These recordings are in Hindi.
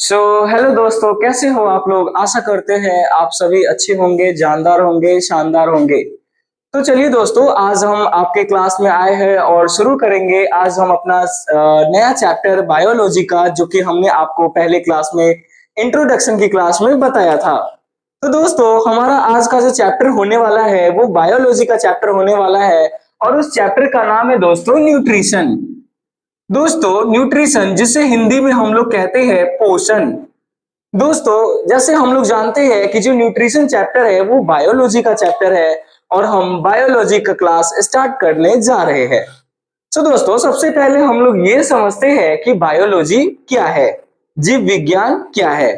सो हेलो दोस्तों, कैसे हो आप लोग। आशा करते हैं आप सभी अच्छे होंगे, जानदार होंगे, शानदार होंगे। तो चलिए दोस्तों, आज हम आपके क्लास में आए हैं और शुरू करेंगे आज हम अपना नया चैप्टर बायोलॉजी का, जो कि हमने आपको पहले क्लास में इंट्रोडक्शन की क्लास में बताया था। तो दोस्तों, हमारा आज का जो चैप्टर होने वाला है वो बायोलॉजी का चैप्टर होने वाला है और उस चैप्टर का नाम है दोस्तों न्यूट्रिशन। दोस्तों, न्यूट्रिशन जिसे हिंदी में हम लोग कहते हैं पोषण। दोस्तों, जैसे हम लोग जानते हैं कि जो न्यूट्रिशन चैप्टर है वो बायोलॉजी का चैप्टर है और हम बायोलॉजी का क्लास स्टार्ट करने जा रहे हैं। तो दोस्तों, सबसे पहले हम लोग ये समझते हैं कि बायोलॉजी क्या है, जीव विज्ञान क्या है।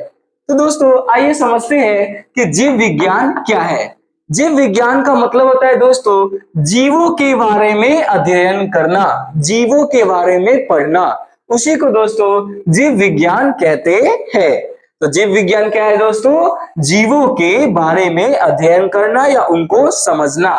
तो दोस्तों, आइए समझते हैं कि जीव विज्ञान क्या है। जीव विज्ञान का मतलब होता है दोस्तों जीवों के बारे में अध्ययन करना, जीवों के बारे में पढ़ना, उसी को दोस्तों जीव विज्ञान कहते हैं। तो जीव विज्ञान क्या है दोस्तों? जीवों के बारे में अध्ययन करना या उनको समझना,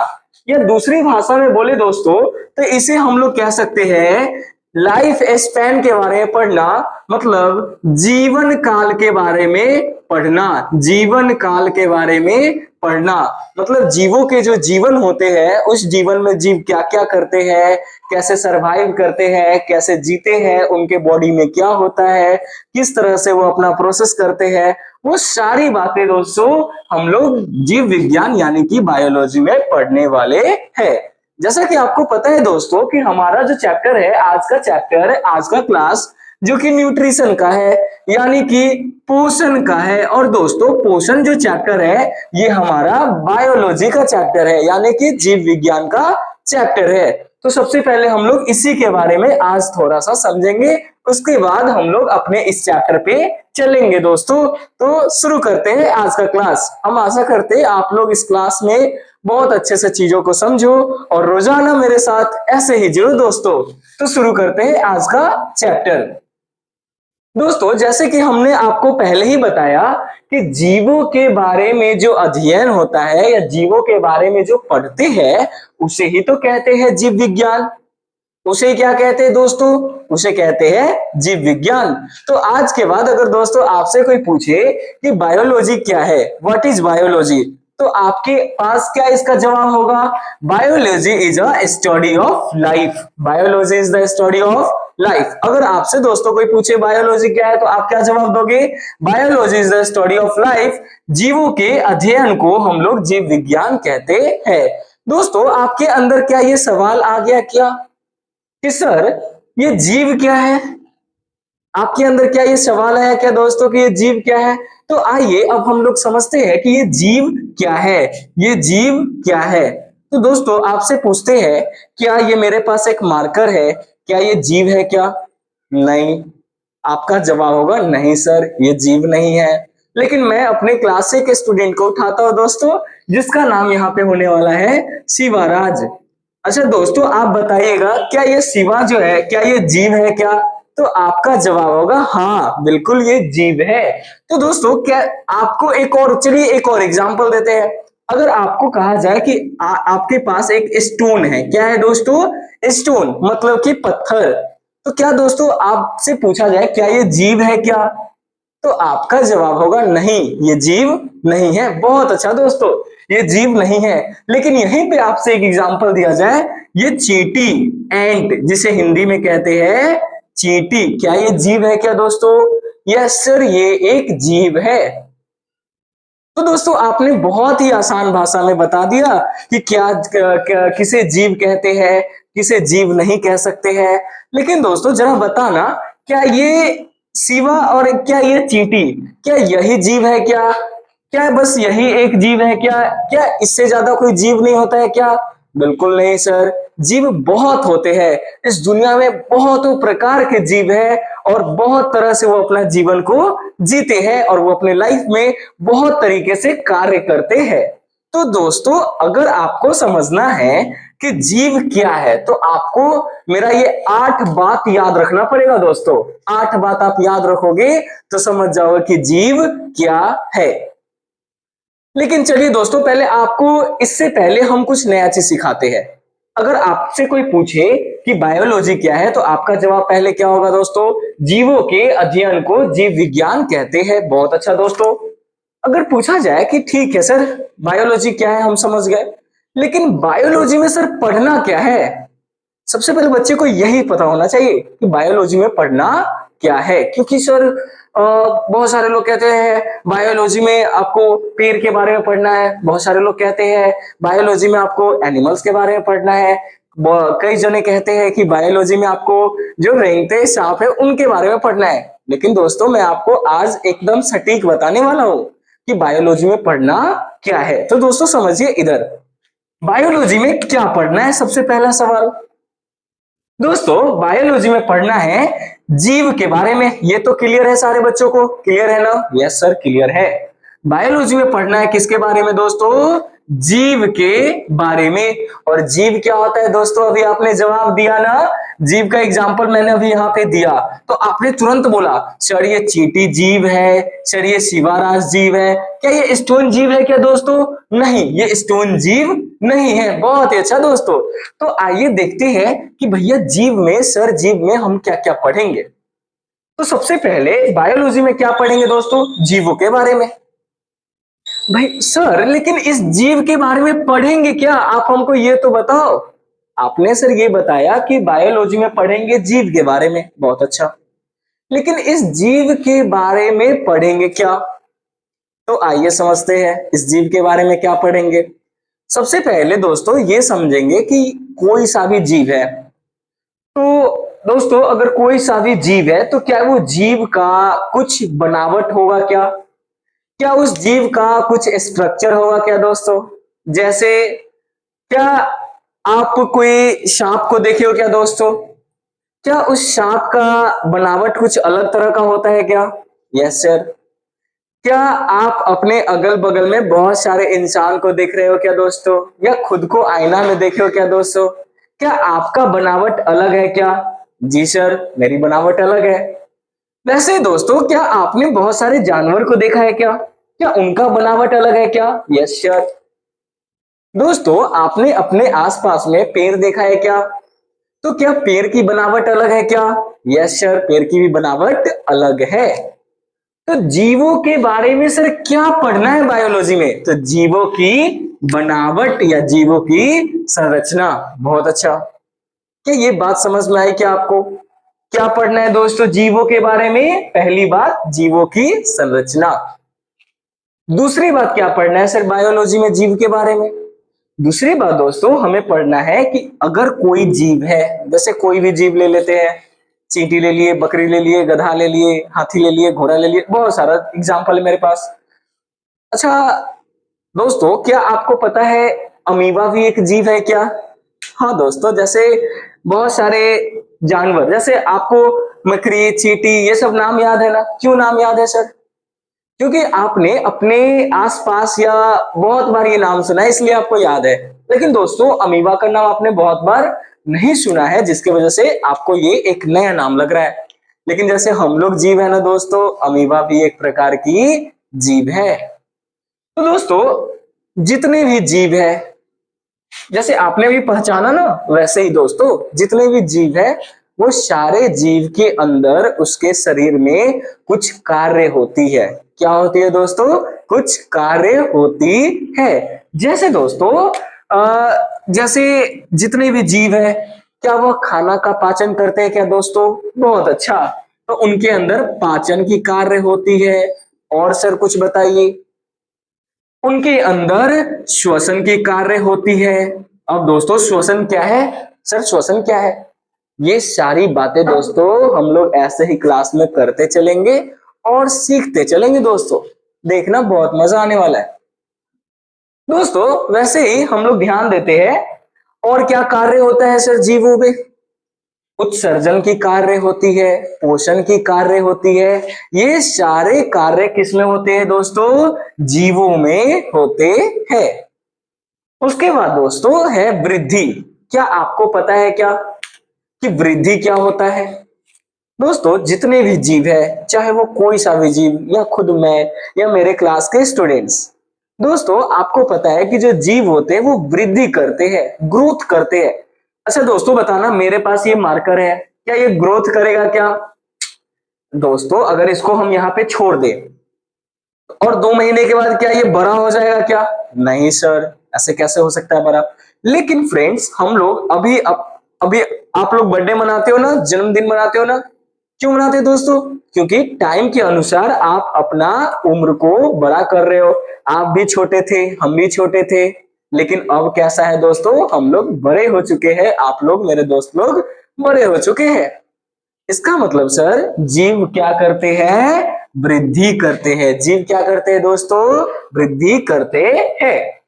या दूसरी भाषा में बोले दोस्तों तो इसे हम लोग कह सकते हैं लाइफ स्पैन के बारे में पढ़ना, मतलब जीवन काल के बारे में पढ़ना, जीवन काल के बारे में पढ़ना, मतलब जीवों के जो जीवन होते हैं उस जीवन में जीव क्या क्या करते हैं, कैसे सरवाइव करते हैं, कैसे जीते हैं, उनके बॉडी में क्या होता है, किस तरह से वो अपना प्रोसेस करते हैं, वो सारी बातें दोस्तों हम लोग जीव विज्ञान यानी कि बायोलॉजी में पढ़ने वाले हैं। जैसा कि आपको पता है दोस्तों कि हमारा जो चैप्टर है, आज का चैप्टर, आज का क्लास जो कि न्यूट्रिशन का है यानी कि पोषण का है। और दोस्तों, पोषण जो चैप्टर है ये हमारा बायोलॉजी का चैप्टर है यानी कि जीव विज्ञान का चैप्टर है। तो सबसे पहले हम लोग इसी के बारे में आज थोड़ा सा समझेंगे, उसके बाद हम लोग अपने इस चैप्टर पे चलेंगे दोस्तों। तो शुरू करते हैं आज का क्लास। हम आशा करते हैं आप लोग इस क्लास में बहुत अच्छे से चीजों को समझो और रोजाना मेरे साथ ऐसे ही जुड़ो दोस्तों। तो शुरू करते हैं आज का चैप्टर। दोस्तों, जैसे कि हमने आपको पहले ही बताया कि जीवों के बारे में जो अध्ययन होता है या जीवों के बारे में जो पढ़ते हैं उसे ही तो कहते हैं जीव विज्ञान। उसे क्या कहते हैं दोस्तों? उसे कहते हैं जीव विज्ञान। तो आज के बाद अगर दोस्तों आपसे कोई पूछे कि बायोलॉजी क्या है, व्हाट इज बायोलॉजी, तो आपके पास क्या इसका जवाब होगा? Biology is a study of life. Biology is the study of life. अगर आपसे दोस्तों कोई पूछे बायोलॉजी क्या है तो आप क्या जवाब दोगे? Biology is the study of life. जीवों के अध्ययन को हम लोग जीव विज्ञान कहते हैं। दोस्तों, आपके अंदर क्या ये सवाल आ गया क्या कि सर ये जीव क्या है? आपके अंदर क्या ये सवाल आया क्या दोस्तों कि ये जीव क्या है? तो आइए अब हम लोग समझते हैं कि ये जीव क्या है, ये जीव क्या है। तो दोस्तों, आपसे पूछते हैं क्या ये मेरे पास एक मार्कर है, क्या ये जीव है क्या? नहीं। आपका जवाब होगा नहीं सर, ये जीव नहीं है। लेकिन मैं अपने क्लास से एक स्टूडेंट को उठाता हूं दोस्तों, जिसका नाम यहाँ पे होने वाला है शिवाराज। अच्छा दोस्तों, आप बताइएगा क्या ये शिवा जो है क्या ये जीव है क्या? तो आपका जवाब होगा हाँ बिल्कुल ये जीव है। तो दोस्तों, क्या आपको एक और, चलिए एक और एग्जांपल देते हैं। अगर आपको कहा जाए कि आपके पास एक स्टोन है, क्या है दोस्तों? स्टोन मतलब कि पत्थर। तो क्या दोस्तों आपसे पूछा जाए क्या ये जीव है क्या? तो आपका जवाब होगा नहीं, ये जीव नहीं है। बहुत अच्छा दोस्तों, ये जीव नहीं है। लेकिन यहीं पे आपसे एक एग्जांपल दिया जाए, ये चींटी, एंट जिसे हिंदी में कहते हैं चींटी, क्या ये जीव है क्या दोस्तों? यस सर, ये एक जीव है। तो दोस्तों, आपने बहुत ही आसान भाषा में बता दिया कि किसे जीव कहते हैं, किसे जीव नहीं कह सकते हैं। लेकिन दोस्तों जरा बताना, क्या ये शिवा और क्या ये चींटी, क्या यही जीव है क्या? क्या बस यही एक जीव है क्या? क्या इससे ज्यादा कोई जीव नहीं होता है क्या? बिल्कुल नहीं सर, जीव बहुत होते हैं। इस दुनिया में बहुतों प्रकार के जीव हैं और बहुत तरह से वो अपना जीवन को जीते हैं और वो अपने लाइफ में बहुत तरीके से कार्य करते हैं। तो दोस्तों, अगर आपको समझना है कि जीव क्या है तो आपको मेरा ये 8 बात याद रखना पड़ेगा दोस्तों। 8 बात आप याद रखोगे तो समझ जाओगे कि जीव क्या है। लेकिन चलिए दोस्तों, पहले आपको इससे पहले हम कुछ नया चीज सिखाते हैं। अगर आपसे कोई पूछे कि बायोलॉजी क्या है, तो आपका जवाब पहले क्या होगा दोस्तों? जीवों के अध्ययन को जीव विज्ञान कहते हैं। बहुत अच्छा दोस्तों। अगर पूछा जाए कि ठीक है सर, बायोलॉजी क्या है हम समझ गए, लेकिन बायोलॉजी में सर पढ़ना क्या है? सबसे पहले बच्चे को यही पता होना चाहिए कि बायोलॉजी में पढ़ना क्या है। क्योंकि सर बहुत सारे लोग कहते हैं बायोलॉजी में आपको पेड़ के बारे में पढ़ना है, बहुत सारे लोग कहते हैं बायोलॉजी में आपको एनिमल्स के बारे में पढ़ना है, कई जने कहते हैं कि बायोलॉजी में आपको जो रेंगते सांप है उनके बारे में पढ़ना है। लेकिन दोस्तों मैं आपको आज एकदम सटीक बताने वाला हूं कि बायोलॉजी में पढ़ना क्या है। तो दोस्तों समझिए, इधर बायोलॉजी में क्या पढ़ना है, सबसे पहला सवाल। दोस्तों बायोलॉजी में पढ़ना है जीव के बारे में। ये तो क्लियर है, सारे बच्चों को क्लियर है ना? यस सर, क्लियर है। बायोलॉजी में पढ़ना है किसके बारे में दोस्तों? जीव के बारे में। और जीव क्या होता है दोस्तों? अभी आपने जवाब दिया ना, जीव का एग्जांपल मैंने अभी यहाँ पे दिया, तो आपने तुरंत बोला सर ये चींटी जीव है, सर ये शिवाराज जीव है। क्या ये स्टोन जीव है क्या दोस्तों? नहीं, ये स्टोन जीव नहीं है। बहुत ही अच्छा दोस्तों। तो आइए देखते हैं कि भैया जीव में, सर जीव में हम क्या क्या पढ़ेंगे। तो सबसे पहले बायोलॉजी में क्या पढ़ेंगे दोस्तों? जीवों के बारे में। भाई सर लेकिन इस जीव के बारे में पढ़ेंगे क्या, आप हमको ये तो बताओ। आपने सर ये बताया कि बायोलॉजी में पढ़ेंगे जीव के बारे में, बहुत अच्छा, लेकिन इस जीव के बारे में पढ़ेंगे क्या? तो आइए समझते हैं इस जीव के बारे में क्या पढ़ेंगे। सबसे पहले दोस्तों ये समझेंगे कि कोई सा भी जीव है, तो दोस्तों अगर कोई सा भी जीव है तो क्या वो जीव का कुछ बनावट होगा क्या? क्या उस जीव का कुछ स्ट्रक्चर होगा क्या दोस्तों? जैसे क्या आप कोई सांप को देखे हो क्या दोस्तों? क्या उस सांप का बनावट कुछ अलग तरह का होता है क्या? Yes sir. क्या आप अपने अगल बगल में बहुत सारे इंसान को देख रहे हो क्या दोस्तों? या खुद को आईना में देखे हो क्या दोस्तों? क्या आपका बनावट अलग है क्या? जी सर, मेरी बनावट अलग है। वैसे दोस्तों क्या आपने बहुत सारे जानवर को देखा है क्या? क्या उनका बनावट अलग है क्या? Yes sir. दोस्तों आपने अपने आसपास में पेड़ देखा है क्या? तो क्या पेड़ की बनावट अलग है क्या? यस सर, पेड़ की भी बनावट अलग है। तो जीवों के बारे में सर क्या पढ़ना है बायोलॉजी में? तो जीवों की बनावट या जीवों की संरचना। बहुत अच्छा। क्या ये बात समझ में आई क्या आपको? क्या पढ़ना है दोस्तों जीवों के बारे में? पहली बात जीवों की संरचना। दूसरी बात क्या पढ़ना है सर बायोलॉजी में जीव के बारे में? दूसरी बात दोस्तों हमें पढ़ना है कि अगर कोई जीव है, जैसे कोई भी जीव ले लेते हैं, चींटी ले लिए, बकरी ले लिए, गधा ले लिए, हाथी ले लिए, घोड़ा ले लिए, बहुत सारा एग्जाम्पल है मेरे पास। अच्छा दोस्तों क्या आपको पता है अमीबा भी एक जीव है क्या? हाँ दोस्तों, जैसे बहुत सारे जानवर, जैसे आपको मकड़ी, चींटी, ये सब नाम याद है ना? क्यों नाम याद है सर? क्योंकि आपने अपने आसपास या बहुत बार ये नाम सुना है इसलिए आपको याद है। लेकिन दोस्तों अमीबा का नाम आपने बहुत बार नहीं सुना है, जिसकी वजह से आपको ये एक नया नाम लग रहा है। लेकिन जैसे हम लोग जीव है ना दोस्तों, अमीबा भी एक प्रकार की जीव है। तो दोस्तों जितने भी जीव है, जैसे आपने भी पहचाना ना, वैसे ही दोस्तों जितने भी जीव है वो सारे जीव के अंदर उसके शरीर में कुछ कार्य होती है। क्या होती है दोस्तों? कुछ कार्य होती है। जैसे दोस्तों जैसे जितने भी जीव है, क्या वो खाना का पाचन करते हैं क्या दोस्तों? बहुत अच्छा। तो उनके अंदर पाचन की कार्य होती है। और सर कुछ बताइए। उनके अंदर श्वसन की कार्य होती है। अब दोस्तों श्वसन क्या है? सर श्वसन क्या है? ये सारी बातें दोस्तों हम लोग ऐसे ही क्लास में करते चलेंगे और सीखते चलेंगे दोस्तों। देखना बहुत मजा आने वाला है दोस्तों। वैसे ही हम लोग ध्यान देते हैं और क्या कार्य होता है सर जीवों में? उत्सर्जन की कार्य होती है, पोषण की कार्य होती है। ये सारे कार्य किसमें होते हैं दोस्तों? जीवों में होते हैं। उसके बाद दोस्तों है वृद्धि। क्या आपको पता है क्या कि वृद्धि क्या होता है? दोस्तों जितने भी जीव है, चाहे वो कोई सा भी जीव या खुद मैं या मेरे क्लास के स्टूडेंट्स, दोस्तों आपको पता है कि जो जीव होते हैं वो वृद्धि करते हैं, ग्रोथ करते हैं। अच्छा दोस्तों बताना, मेरे पास ये मार्कर है, क्या ये ग्रोथ करेगा क्या? दोस्तों अगर इसको हम यहाँ पे छोड़ दें और 2 महीने के बाद क्या ये बड़ा हो जाएगा क्या? नहीं सर, ऐसे कैसे हो सकता है बड़ा? लेकिन फ्रेंड्स हम लोग अभी आप लोग बर्थडे मनाते हो ना, जन्मदिन मनाते हो ना, क्यों मनाते हैं दोस्तों? क्योंकि टाइम के अनुसार आप अपना उम्र को बड़ा कर रहे हो। आप भी छोटे थे, हम भी छोटे थे, लेकिन अब कैसा है दोस्तों, हम लोग बड़े हो चुके हैं, आप लोग मेरे दोस्त लोग बड़े हो चुके हैं। इसका मतलब सर जीव क्या करते हैं? वृद्धि करते हैं। जीव क्या करते हैं दोस्तों? वृद्धि करते हैं।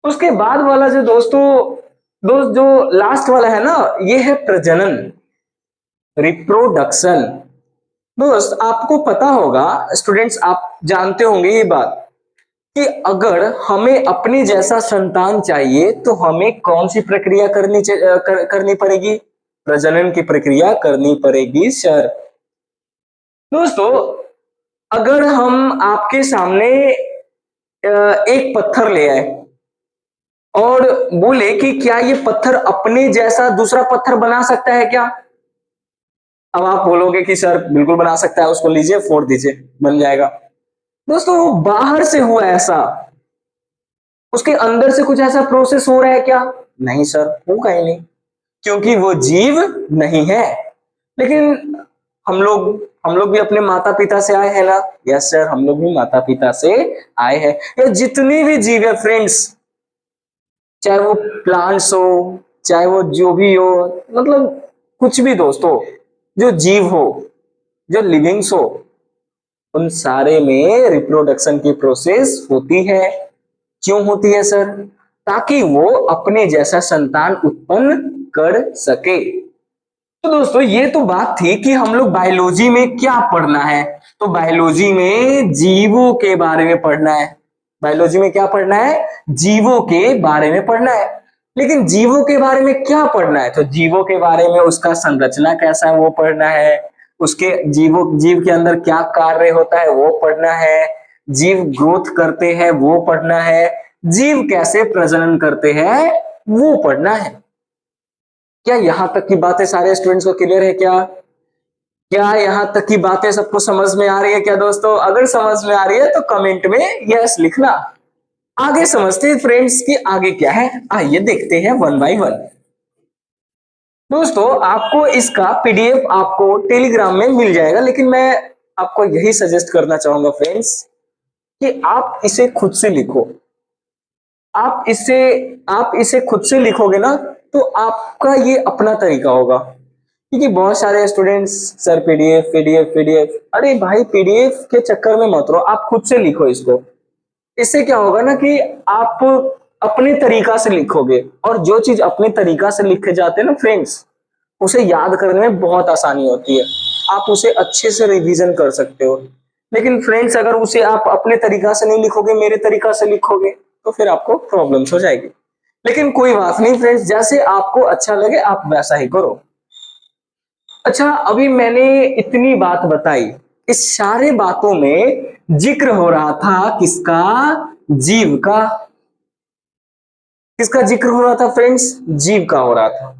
उसके बाद वाला जो दोस्तों, दोस्त जो लास्ट वाला है ना, ये है प्रजनन, रिप्रोडक्शन। दोस्त आपको पता होगा, स्टूडेंट्स आप जानते होंगे ये बात, कि अगर हमें अपनी जैसा संतान चाहिए तो हमें कौन सी प्रक्रिया करनी पड़ेगी? प्रजनन की प्रक्रिया करनी पड़ेगी सर। दोस्तों अगर हम आपके सामने एक पत्थर ले आए और बोले कि क्या ये पत्थर अपने जैसा दूसरा पत्थर बना सकता है क्या? अब आप बोलोगे कि सर बिल्कुल बना सकता है, उसको लीजिए फोड़ दीजिए बन जाएगा। दोस्तों वो बाहर से हुआ ऐसा, उसके अंदर से कुछ ऐसा प्रोसेस हो रहा है क्या? नहीं सर, होगा ही नहीं, क्योंकि वो जीव नहीं है। लेकिन हम लोग भी अपने माता पिता से आए हैं ना? यस सर, हम लोग भी माता पिता से आए हैं। ये जितनी भी जीव है फ्रेंड्स, चाहे वो प्लांट्स हो, चाहे वो जो भी हो, मतलब कुछ भी दोस्तों, जो जीव हो, जो लिविंग्स हो, उन सारे में रिप्रोडक्शन की प्रोसेस होती है। क्यों होती है सर? ताकि वो अपने जैसा संतान उत्पन्न कर सके। तो दोस्तों ये तो बात थी कि हम लोग बायोलॉजी में क्या पढ़ना है। तो बायोलॉजी में जीवों के बारे में पढ़ना है। बायोलॉजी में क्या पढ़ना है? जीवों के बारे में पढ़ना है। लेकिन जीवों के बारे में क्या पढ़ना है? तो जीवों के बारे में उसका संरचना कैसा है वो पढ़ना है, उसके जीव के अंदर क्या कार्य होता है वो पढ़ना है, जीव ग्रोथ करते हैं वो पढ़ना है, जीव कैसे प्रजनन करते हैं वो पढ़ना है। क्या यहां तक की बातें सारे स्टूडेंट्स को क्लियर है क्या? क्या यहां तक की बातें सबको समझ में आ रही है क्या दोस्तों? अगर समझ में आ रही है तो कमेंट में यस लिखना। आगे समझते हैं फ्रेंड्स कि आगे क्या है, आइए देखते हैं वन बाय वन। दोस्तों आपको इसका पीडीएफ आपको टेलीग्राम में मिल जाएगा, लेकिन मैं आपको यही सजेस्ट करना चाहूंगा फ्रेंड्स कि आप इसे खुद से लिखो। आप इसे खुद से लिखोगे ना तो आपका ये अपना तरीका होगा। क्योंकि बहुत सारे students sir PDF PDF PDF, अरे भाई पीडीएफ के चक्कर में मत रहो, आप खुद से लिखो इसको। इससे क्या होगा ना कि आप अपने तरीका से लिखोगे, और जो चीज अपने तरीका से लिखे जाते हैं ना फ्रेंड्स, उसे याद करने में बहुत आसानी होती है। आप उसे अच्छे से रिवीजन कर सकते हो। लेकिन फ्रेंड्स अगर उसे आप अपने तरीका से नहीं लिखोगे, मेरे तरीका से लिखोगे, तो फिर आपको प्रॉब्लम्स हो जाएगी। लेकिन कोई बात नहीं फ्रेंड्स, जैसे आपको अच्छा लगे आप वैसा ही करो। अच्छा अभी मैंने इतनी बात बताई, इस सारे बातों में जिक्र हो रहा था किसका? जीव का। किसका जिक्र हो रहा था फ्रेंड्स? जीव का हो रहा था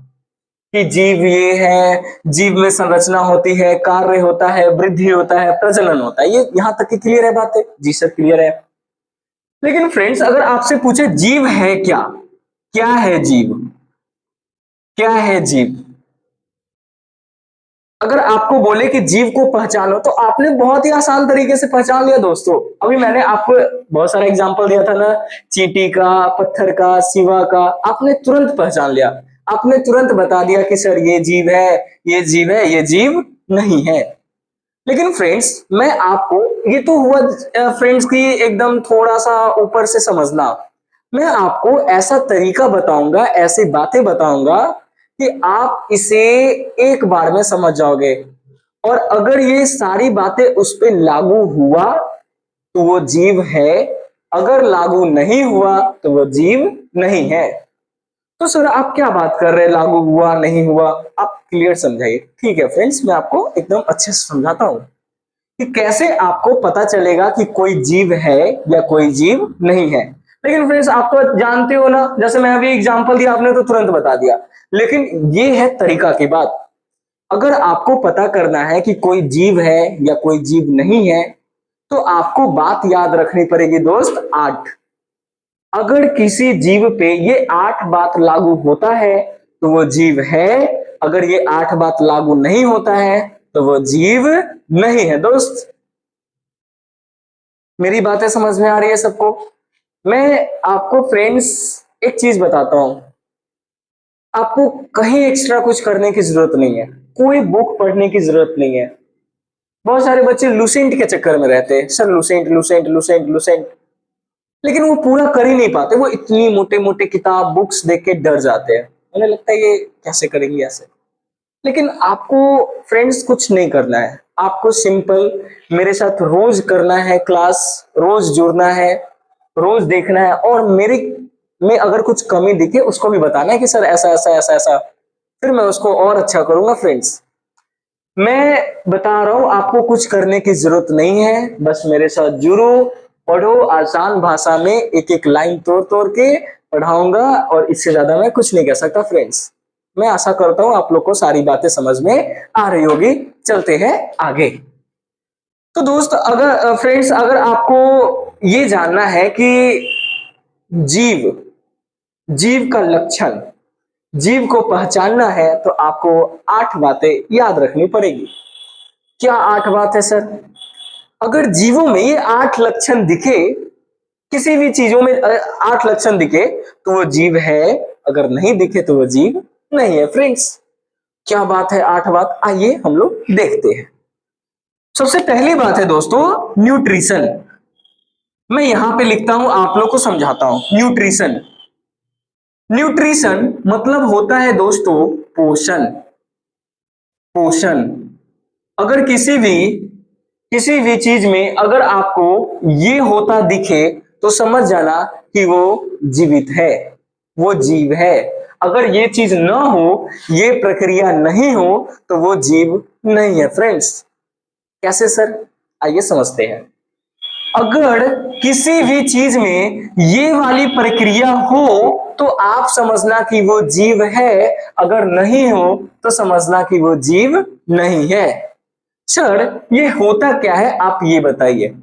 कि जीव ये है, जीव में संरचना होती है, कार्य होता है, वृद्धि होता है, प्रजनन होता है। ये यहां तक की क्लियर है बातें? जी सर क्लियर है। लेकिन फ्रेंड्स अगर आपसे पूछे जीव है क्या, क्या है जीव, क्या है जीव, अगर आपको बोले कि जीव को पहचानो तो आपने बहुत ही आसान तरीके से पहचान लिया दोस्तों। अभी मैंने आपको बहुत सारा एग्जांपल दिया था ना, चींटी का, पत्थर का, सिवा का, आपने तुरंत पहचान लिया। आपने तुरंत बता दिया कि सर ये जीव है, ये जीव है, ये जीव नहीं है। लेकिन फ्रेंड्स मैं आपको, ये तो हुआ फ्रेंड्स की एकदम थोड़ा सा ऊपर से समझना, मैं आपको ऐसा तरीका बताऊंगा, ऐसी बातें बताऊंगा कि आप इसे एक बार में समझ जाओगे। और अगर ये सारी बातें उस पर लागू हुआ तो वो जीव है, अगर लागू नहीं हुआ तो वो जीव नहीं है। तो सर आप क्या बात कर रहे हैं, लागू हुआ नहीं हुआ? आप क्लियर समझाइए। ठीक है फ्रेंड्स, मैं आपको एकदम अच्छे से समझाता हूं कि कैसे आपको पता चलेगा कि कोई जीव है या कोई जीव नहीं है। लेकिन फ्रेंड्स आप तो जानते हो ना, जैसे मैं अभी एग्जांपल दिया आपने तो तुरंत बता दिया, लेकिन ये है तरीका की बात। अगर आपको पता करना है कि कोई जीव है या कोई जीव नहीं है, तो आपको बात याद रखनी पड़ेगी दोस्त, 8। अगर किसी जीव पे ये 8 बात लागू होता है तो वो जीव है, अगर ये 8 बात लागू नहीं होता है तो वो जीव नहीं है दोस्त। मेरी बातें समझ में आ रही है सबको? मैं आपको फ्रेंड्स एक चीज बताता हूं, आपको कहीं एक्स्ट्रा कुछ करने की जरूरत नहीं है, कोई बुक पढ़ने की जरूरत नहीं है। बहुत सारे बच्चे लुसेंट के चक्कर में रहते हैं, sir Lucent Lucent Lucent Lucent, लेकिन वो पूरा कर ही नहीं पाते। वो इतनी मोटे मोटे किताब बुक्स देख के डर जाते हैं, उन्हें लगता है ये कैसे करेंगे ऐसे। लेकिन आपको फ्रेंड्स कुछ नहीं करना है, आपको सिंपल मेरे साथ रोज करना है क्लास, रोज जुड़ना है, रोज देखना है, और मेरे में अगर कुछ कमी दिखे उसको भी बताना है कि सर ऐसा ऐसा ऐसा ऐसा, फिर मैं उसको और अच्छा करूंगा। फ्रेंड्स मैं बता रहा हूं, आपको कुछ करने की जरूरत नहीं है, बस मेरे साथ जुड़ो, पढ़ो, आसान भाषा में एक एक लाइन तोड़ तोड़ के पढ़ाऊंगा, और इससे ज्यादा मैं कुछ नहीं कह सकता। फ्रेंड्स मैं आशा करता हूं आप लोग को सारी बातें समझ में आ रही होगी। चलते हैं आगे। तो दोस्त अगर फ्रेंड्स अगर आपको ये जानना है कि जीव जीव का लक्षण, जीव को पहचानना है, तो आपको 8 बातें याद रखनी पड़ेगी। क्या 8 बात है सर? अगर जीवों में ये 8 लक्षण दिखे, किसी भी चीजों में 8 लक्षण दिखे तो वो जीव है, अगर नहीं दिखे तो वो जीव नहीं है। फ्रेंड्स क्या बात है 8 बात, आइए हम लोग देखते हैं। सबसे पहली बात है दोस्तों न्यूट्रिशन। मैं यहां पे लिखता हूं, आप लोग को समझाता हूं। न्यूट्रिशन, न्यूट्रिशन मतलब होता है दोस्तों पोषण। पोषण, अगर किसी भी चीज में अगर आपको ये होता दिखे तो समझ जाना कि वो जीवित है, वो जीव है। अगर ये चीज ना हो, ये प्रक्रिया नहीं हो, तो वो जीव नहीं है। फ्रेंड्स कैसे सर? आइए समझते हैं। अगर किसी भी चीज में ये वाली प्रक्रिया हो तो आप समझना कि वो जीव है, अगर नहीं हो तो समझना कि वो जीव नहीं है। सर ये होता क्या है आप ये बताइए।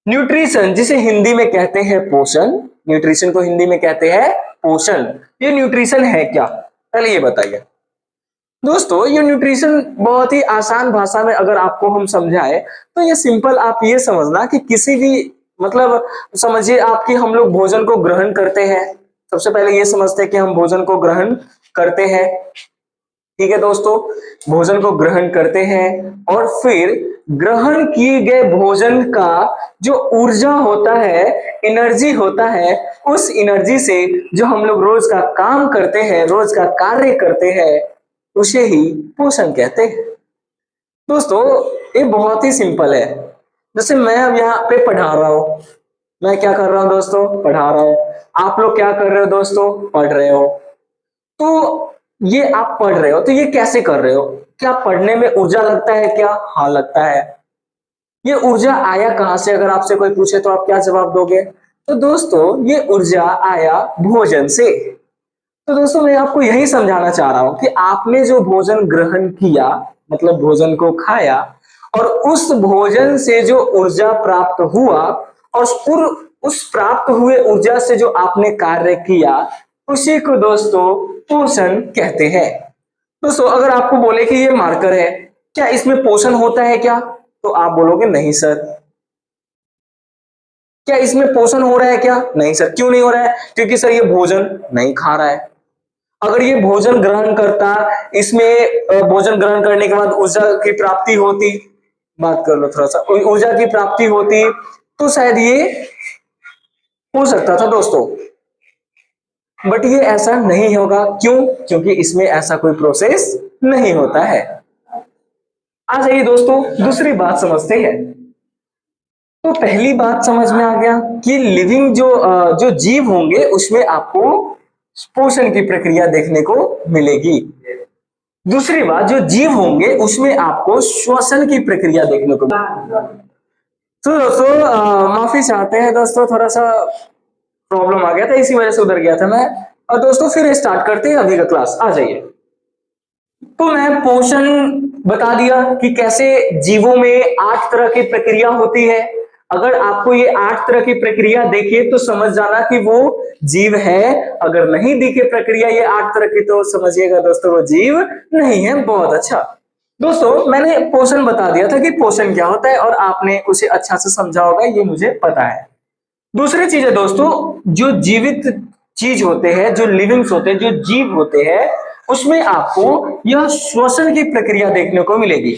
न्यूट्रिशन जिसे हिंदी में कहते हैं पोषण, न्यूट्रिशन को हिंदी में कहते हैं पोषण, ये न्यूट्रिशन है क्या, पहले ये बताइए। दोस्तों ये न्यूट्रिशन बहुत ही आसान भाषा में अगर आपको हम समझाए तो ये सिंपल आप ये समझना कि किसी भी मतलब समझिए आपकी हम लोग भोजन को ग्रहण करते हैं, सबसे पहले ये समझते हैं कि हम भोजन को ग्रहण करते हैं। ठीक है दोस्तों, भोजन को ग्रहण करते हैं और फिर ग्रहण किए गए भोजन का जो ऊर्जा होता है, एनर्जी होता है, उस एनर्जी से जो हम लोग रोज का काम करते हैं, रोज का कार्य करते हैं, उसे ही पोषण कहते हैं। दोस्तों ये बहुत ही सिंपल है। जैसे मैं अब यहाँ पे पढ़ा रहा हूं, मैं क्या कर रहा हूं दोस्तों, पढ़ा रहा हूं। आप लोग क्या कर रहे हो दोस्तों, पढ़ रहे हो। तो ये आप पढ़ रहे हो तो ये कैसे कर रहे हो? क्या पढ़ने में ऊर्जा लगता है क्या? हाँ लगता है। ये ऊर्जा आया कहां से, अगर आपसे कोई पूछे तो आप क्या जवाब दोगे? तो दोस्तों ये ऊर्जा आया भोजन से। तो दोस्तों मैं आपको यही समझाना चाह रहा हूं कि आपने जो भोजन ग्रहण किया, मतलब भोजन को खाया, और उस भोजन से जो ऊर्जा प्राप्त हुआ, और उस प्राप्त हुए ऊर्जा से जो आपने कार्य किया, उसी को दोस्तों पोषण कहते हैं। दोस्तों अगर आपको बोले कि ये मार्कर है, क्या इसमें पोषण होता है क्या, तो आप बोलोगे नहीं सर। क्या इसमें पोषण हो रहा है क्या? नहीं सर। क्यों नहीं हो रहा है? क्योंकि सर ये भोजन नहीं खा रहा है। अगर ये भोजन ग्रहण करता, इसमें भोजन ग्रहण करने के बाद ऊर्जा की प्राप्ति होती, बात कर लो थोड़ा सा, ऊर्जा की प्राप्ति होती, तो शायद ये हो सकता था दोस्तों। बट ये ऐसा नहीं होगा, क्यों? क्योंकि इसमें ऐसा कोई प्रोसेस नहीं होता है। आ जाइए दोस्तों दूसरी बात समझते हैं। तो पहली बात समझ में आ गया कि लिविंग जो जीव होंगे उसमें आपको पोषण की प्रक्रिया देखने को मिलेगी। दूसरी बात, जो जीव होंगे उसमें आपको श्वसन की प्रक्रिया देखने को मिलेगी। तो दोस्तों माफी चाहते हैं दोस्तों, थोड़ा सा प्रॉब्लम आ गया था, इसी वजह से उधर गया था मैं। और दोस्तों फिर स्टार्ट करते हैं अभी का क्लास, आ जाइए। तो मैं पोषण बता दिया कि कैसे जीवों में 8 तरह की प्रक्रिया होती है। अगर आपको ये 8 तरह की प्रक्रिया देखिए तो समझ जाना कि वो जीव है। अगर नहीं दिखे प्रक्रिया ये 8 तरह की तो समझिएगा दोस्तों वो जीव नहीं है। बहुत अच्छा दोस्तों, मैंने पोषण बता दिया था कि पोषण क्या होता है और आपने उसे अच्छा से समझा होगा, ये मुझे पता है। दूसरी चीज है दोस्तों, जो जीवित चीज होते हैं, जो लिविंग्स होते हैं, जो जीव होते हैं, उसमें आपको यह श्वसन की प्रक्रिया देखने को मिलेगी।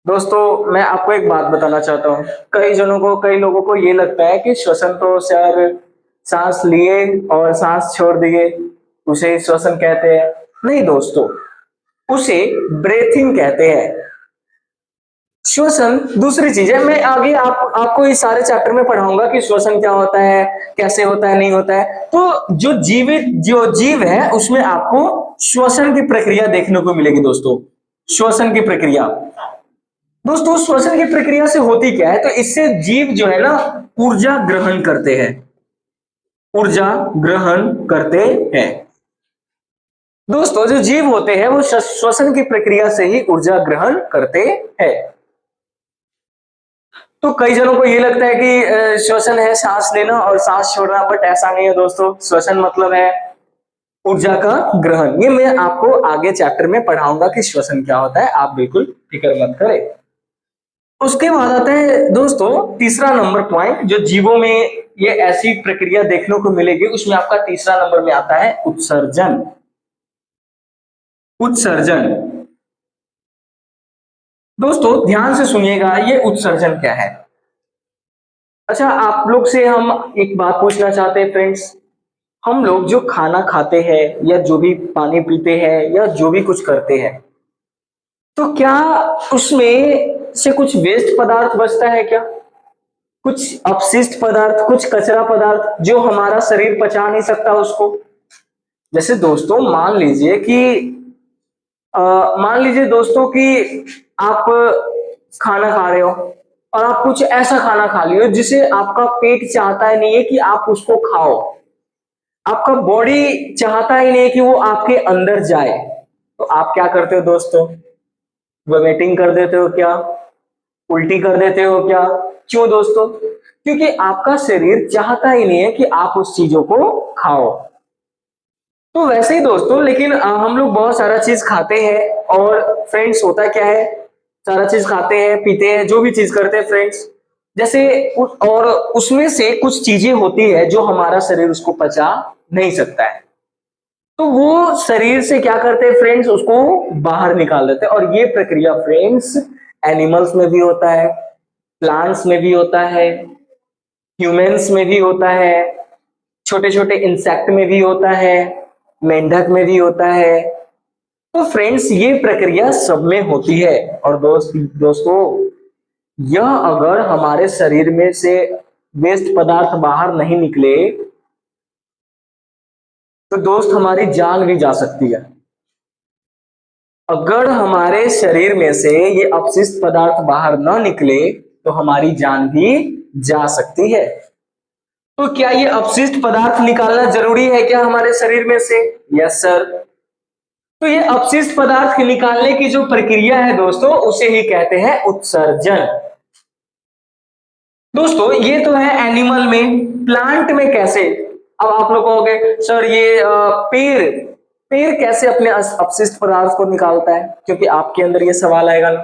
दोस्तों मैं आपको एक बात बताना चाहता हूँ, कई लोगों को ये लगता है कि श्वसन तो सर सांस लिए और सांस छोड़ दिए उसे श्वसन कहते हैं। नहीं दोस्तों, उसे ब्रेथिंग कहते हैं। श्वसन दूसरी चीज है। मैं आगे आपको इस सारे चैप्टर में पढ़ाऊंगा कि श्वसन क्या होता है, कैसे होता है, नहीं होता है। तो जो जीव है उसमें आपको श्वसन की प्रक्रिया देखने को मिलेगी दोस्तों। श्वसन की प्रक्रिया दोस्तों, श्वसन की प्रक्रिया से होती क्या है, तो इससे जीव जो है ना ऊर्जा ग्रहण करते हैं, ऊर्जा ग्रहण करते हैं। दोस्तों जो जीव होते हैं वो श्वसन की प्रक्रिया से ही ऊर्जा ग्रहण करते हैं। तो कई जनों को ये लगता है कि श्वसन है सांस लेना और सांस छोड़ना, बट ऐसा नहीं है दोस्तों। श्वसन मतलब है ऊर्जा का ग्रहण। ये मैं आपको आगे चैप्टर में पढ़ाऊंगा कि श्वसन क्या होता है, आप बिल्कुल फिक्र मत करें। उसके बाद आता है दोस्तों तीसरा नंबर पॉइंट, जो जीवों में ये ऐसी प्रक्रिया देखने को मिलेगी, उसमें आपका तीसरा नंबर में आता है उत्सर्जन। उत्सर्जन दोस्तों ध्यान से सुनिएगा, ये उत्सर्जन क्या है। अच्छा, आप लोग से हम एक बात पूछना चाहते हैं फ्रेंड्स, हम लोग जो खाना खाते हैं या जो भी पानी पीते हैं या जो भी कुछ करते हैं, तो क्या उसमें से कुछ वेस्ट पदार्थ बचता है क्या? कुछ अपशिष्ट पदार्थ, कुछ कचरा पदार्थ जो हमारा शरीर पचा नहीं सकता उसको। जैसे दोस्तों मान लीजिए दोस्तों कि आप खाना खा रहे हो और आप कुछ ऐसा खाना खा लियो जिसे आपका पेट चाहता ही नहीं है कि आप उसको खाओ, आपका बॉडी चाहता ही नहीं है कि वो आपके अंदर जाए, तो आप क्या करते हो दोस्तों? वोमिटिंग कर देते हो क्या? उल्टी कर देते हो क्या? क्यों दोस्तों? क्योंकि आपका शरीर चाहता ही नहीं है कि आप उस चीजों को खाओ। तो वैसे ही दोस्तों, लेकिन हम लोग बहुत सारा चीज खाते हैं और फ्रेंड्स होता क्या है, सारा चीज खाते हैं पीते हैं जो भी चीज करते हैं फ्रेंड्स, जैसे और उसमें से कुछ चीजें होती है जो हमारा शरीर उसको पचा नहीं सकता है, तो वो शरीर से क्या करते हैं फ्रेंड्स, उसको बाहर निकाल देते हैं। और ये प्रक्रिया फ्रेंड्स एनिमल्स में भी होता है, प्लांट्स में भी होता है, ह्यूमंस में भी होता है, छोटे छोटे इंसेक्ट में भी होता है, मेंढक में भी होता है। तो फ्रेंड्स ये प्रक्रिया सब में होती है। और दोस्तों यह अगर हमारे शरीर में से वेस्ट पदार्थ बाहर नहीं निकले तो दोस्त हमारी जान भी जा सकती है। अगर हमारे शरीर में से ये अपशिष्ट पदार्थ बाहर न निकले तो हमारी जान भी जा सकती है। तो क्या ये अपशिष्ट पदार्थ निकालना जरूरी है क्या हमारे शरीर में से? Yes sir. तो ये अपशिष्ट पदार्थ निकालने की जो प्रक्रिया है दोस्तों उसे ही कहते हैं उत्सर्जन। दोस्तों ये तो है एनिमल में। प्लांट में कैसे? अब आप लोग कहोगे सर ये पेड़ पेड़ कैसे अपने अपशिष्ट पदार्थ को निकालता है, क्योंकि आपके अंदर ये सवाल आएगा ना।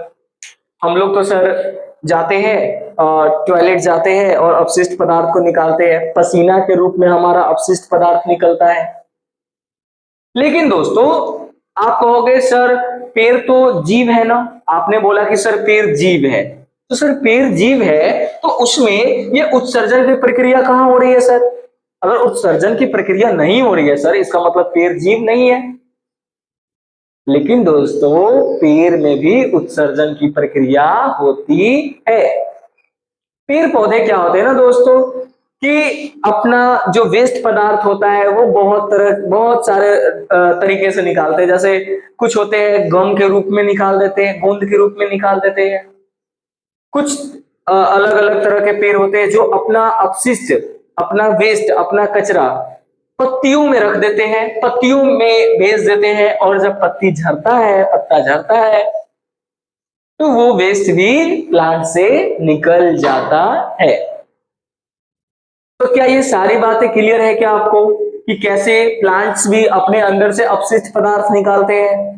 हम लोग तो सर जाते हैं टॉयलेट जाते हैं और अपशिष्ट पदार्थ को निकालते हैं, पसीना के रूप में हमारा अपशिष्ट पदार्थ निकलता है। लेकिन दोस्तों आप कहोगे सर पेड़ तो जीव है ना, आपने बोला कि सर पेड़ जीव है, तो सर पेड़ जीव है तो उसमें ये उत्सर्जन की प्रक्रिया कहां हो रही है सर? अगर उत्सर्जन की प्रक्रिया नहीं हो रही है सर, इसका मतलब पेड़ जीव नहीं है। लेकिन दोस्तों पेड़ में भी उत्सर्जन की प्रक्रिया होती है। पेड़ पौधे क्या होते हैं ना दोस्तों कि अपना जो वेस्ट पदार्थ होता है वो बहुत सारे तरीके से निकालते हैं। जैसे कुछ होते हैं गम के रूप में निकाल देते हैं, गोंद के रूप में निकाल देते हैं। कुछ अलग अलग तरह के पेड़ होते हैं जो अपना अपशिष्ट अपना वेस्ट, अपना कचरा पत्तियों में रख देते हैं, पत्तियों में भेज देते हैं, और जब पत्ती झड़ता है, पत्ता झड़ता है, तो वो वेस्ट भी प्लांट से निकल जाता है। तो क्या ये सारी बातें क्लियर है क्या आपको कि कैसे प्लांट्स भी अपने अंदर से अपशिष्ट पदार्थ निकालते हैं?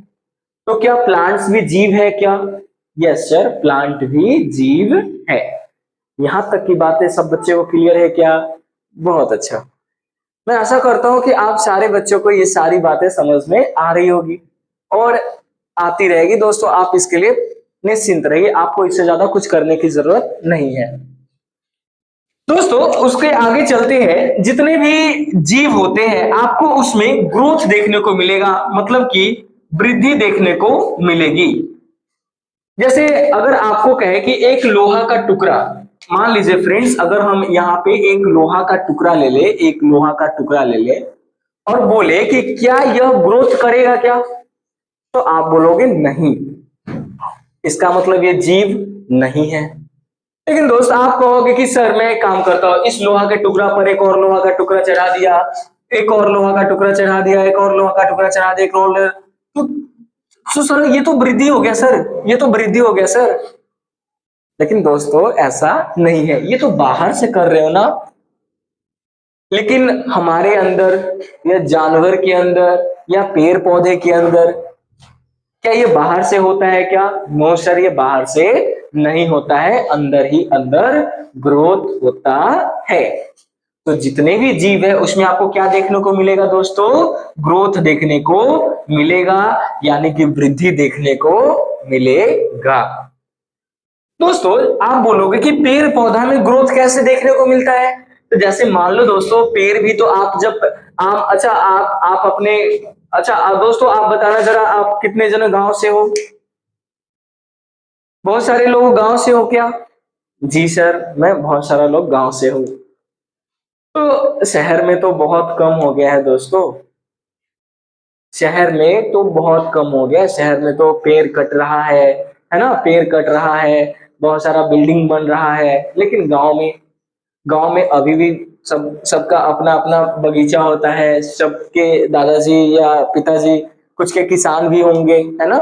तो क्या प्लांट्स भी जीव है क्या? यस सर, प्लांट भी जीव है। यहां तक की बातें सब बच्चे को क्लियर है क्या? बहुत अच्छा। मैं आशा करता हूं कि आप सारे बच्चों को ये सारी बातें समझ में आ रही होगी और आती रहेगी। दोस्तों आप इसके लिए निश्चिंत रहिए, आपको इससे ज्यादा कुछ करने की जरूरत नहीं है। दोस्तों उसके आगे चलते हैं। जितने भी जीव होते हैं आपको उसमें ग्रोथ देखने को मिलेगा, मतलब कि वृद्धि देखने को मिलेगी। जैसे अगर आपको कहे कि एक लोहा का टुकड़ा, मान लीजिए फ्रेंड्स, अगर हम यहाँ पे एक लोहा का टुकड़ा ले ले, एक लोहा का टुकड़ा ले ले और बोले कि क्या यह ग्रोथ करेगा क्या, तो आप बोलोगे नहीं, इसका मतलब ये जीव नहीं है। लेकिन दोस्त आप कहोगे कि सर मैं एक काम करता हूं, इस लोहा के टुकड़ा पर एक और लोहा का टुकड़ा चढ़ा दिया, एक और लोहा का टुकड़ा चढ़ा दिया, एक और लोहा का टुकड़ा चढ़ा दिया, एक और तो सर ये तो वृद्धि हो गया सर, ये तो वृद्धि हो गया सर। लेकिन दोस्तों ऐसा नहीं है, ये तो बाहर से कर रहे हो ना, लेकिन हमारे अंदर या जानवर के अंदर या पेड़ पौधे के अंदर क्या ये बाहर से होता है क्या? नो सर, ये बाहर से नहीं होता है, अंदर ही अंदर ग्रोथ होता है। तो जितने भी जीव है उसमें आपको क्या देखने को मिलेगा दोस्तों? ग्रोथ देखने को मिलेगा, यानी कि वृद्धि देखने को मिलेगा। दोस्तों आप बोलोगे कि पेड़ पौधा में ग्रोथ कैसे देखने को मिलता है? तो जैसे मान लो दोस्तों, पेड़ भी तो आप जब आप अच्छा आप अपने अच्छा दोस्तों आप बताना जरा, आप कितने जन गांव से हो? बहुत सारे लोग गांव से हो क्या? जी सर, मैं बहुत सारा लोग गांव से हूँ। तो शहर में तो बहुत कम हो गया है दोस्तों, शहर में तो बहुत कम हो गया, शहर में तो पेड़ कट रहा है ना, पेड़ कट रहा है, बहुत सारा बिल्डिंग बन रहा है। लेकिन गांव में अभी भी सबका अपना अपना बगीचा होता है, सबके दादाजी या पिताजी कुछ के किसान भी होंगे, है ना।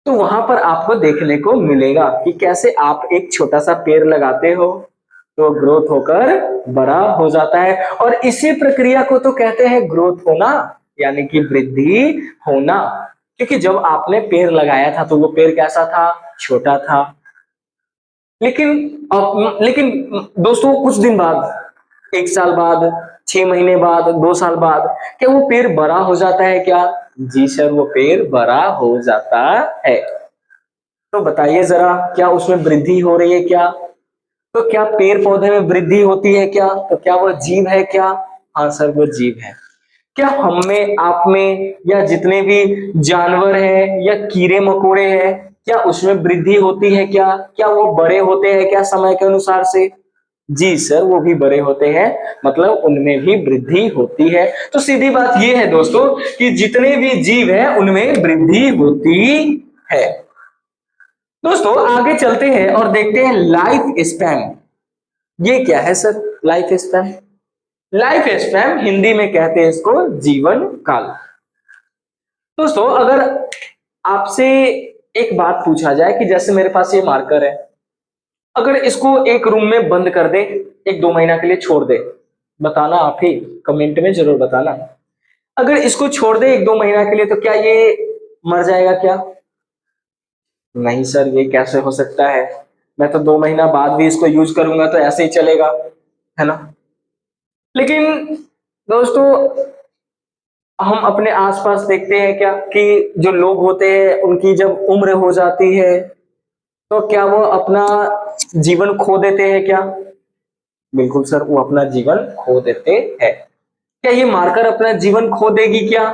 तो वहां पर आपको देखने को मिलेगा कि कैसे आप एक छोटा सा पेड़ लगाते हो तो ग्रोथ होकर बड़ा हो जाता है, और इसी प्रक्रिया को तो कहते हैं ग्रोथ होना, यानी कि वृद्धि होना। क्योंकि जब आपने पेड़ लगाया था तो वो पेड़ कैसा था? छोटा था। लेकिन दोस्तों कुछ दिन बाद, एक साल बाद, 6 महीने बाद, 2 साल बाद, क्या वो पेड़ बड़ा हो जाता है क्या? जी सर, वो पेड़ बड़ा हो जाता है। तो बताइए जरा, क्या उसमें वृद्धि हो रही है क्या? तो क्या पेड़ पौधे में वृद्धि होती है क्या? तो क्या वो जीव है क्या? हाँ सर, वो जीव है। क्या हम में, आप में, या जितने भी जानवर हैं या कीड़े मकोड़े हैं, क्या उसमें वृद्धि होती है क्या? क्या वो बड़े होते हैं क्या समय के अनुसार से? जी सर, वो भी बड़े होते हैं, मतलब उनमें भी वृद्धि होती है। तो सीधी बात ये है दोस्तों कि जितने भी जीव हैं उनमें वृद्धि होती है। दोस्तों आगे चलते हैं और देखते हैं लाइफ स्पैन। ये क्या है sir life span? Life span Hindi में कहते हैं इसको जीवन काल। दोस्तों अगर आपसे एक बात पूछा जाए कि जैसे मेरे पास ये मार्कर है, अगर इसको एक रूम में बंद कर दे, 1-2 महीना के लिए छोड़ दे, बताना आप ही कमेंट में जरूर बताना। अगर इसको छोड़ दे 1-2 महीना के लिए तो क्या ये मर जाएगा क्या? नहीं सर, ये कैसे हो सकता है, मैं तो 2 महीना बाद भी इसको यूज करूंगा तो ऐसे ही चलेगा, है ना। लेकिन दोस्तों हम अपने आसपास देखते हैं क्या कि जो लोग होते हैं उनकी जब उम्र हो जाती है तो क्या वो अपना जीवन खो देते हैं क्या? बिल्कुल सर, वो अपना जीवन खो देते हैं। क्या ये मारकर अपना जीवन खो देगी क्या?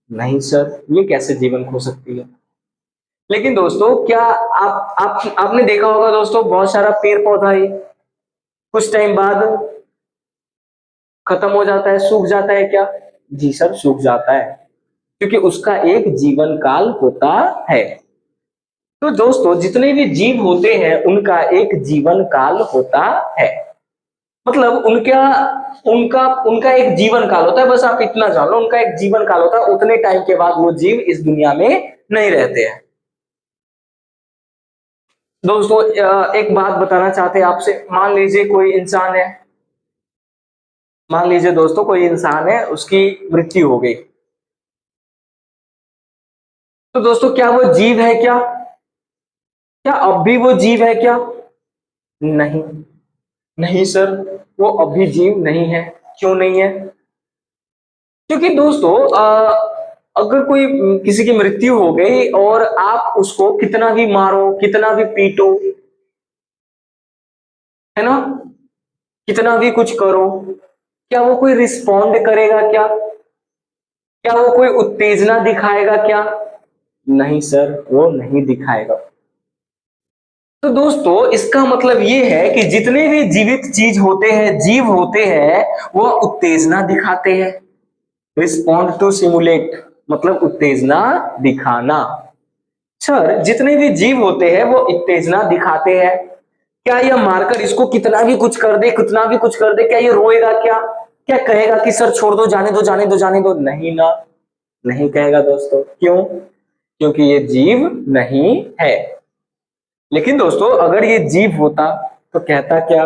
नहीं सर, ये कैसे जीवन खो सकती है। लेकिन दोस्तों क्या आपने देखा होगा दोस्तों, बहुत सारा पेड़ पौधा ही कुछ टाइम बाद खत्म हो जाता है, सूख जाता है क्या? जी सर, सूख जाता है, क्योंकि उसका एक जीवन काल होता है। तो दोस्तों जितने भी जीव होते हैं उनका एक जीवन काल होता है। मतलब उनका उनका उनका एक जीवन काल होता है, बस आप इतना जान लो, उनका एक जीवन काल होता है, उतने टाइम के बाद वो जीव इस दुनिया में नहीं रहते हैं। दोस्तों एक बात बताना चाहते हैं आपसे, मान लीजिए कोई इंसान है, मान लीजिए दोस्तों कोई इंसान है, उसकी मृत्यु हो गई, तो दोस्तों क्या वो जीव है क्या? क्या अब भी वो जीव है क्या? नहीं, नहीं सर, वो अभी जीव नहीं है। क्यों नहीं है? क्योंकि दोस्तों अगर कोई किसी की मृत्यु हो गई और आप उसको कितना भी मारो, कितना भी पीटो, है ना, कितना भी कुछ करो, क्या वो कोई रिस्पॉन्ड करेगा क्या? क्या वो कोई उत्तेजना दिखाएगा क्या? नहीं सर, वो नहीं दिखाएगा। तो दोस्तों इसका मतलब ये है कि जितने भी जीवित चीज होते हैं, जीव होते हैं, वह उत्तेजना दिखाते हैं। रिस्पॉन्ड टू सिमुलेट मतलब उत्तेजना दिखाना। सर जितने भी जीव होते हैं वो उत्तेजना दिखाते हैं। क्या यह मारकर इसको कितना भी कुछ कर दे, कितना भी कुछ कर दे, क्या ये रोएगा क्या? क्या कहेगा कि सर छोड़ दो, जाने दो, जाने दो, जाने दो? नहीं ना, नहीं कहेगा दोस्तों। क्यों? क्योंकि ये जीव नहीं है। लेकिन दोस्तों अगर ये जीव होता तो कहता क्या?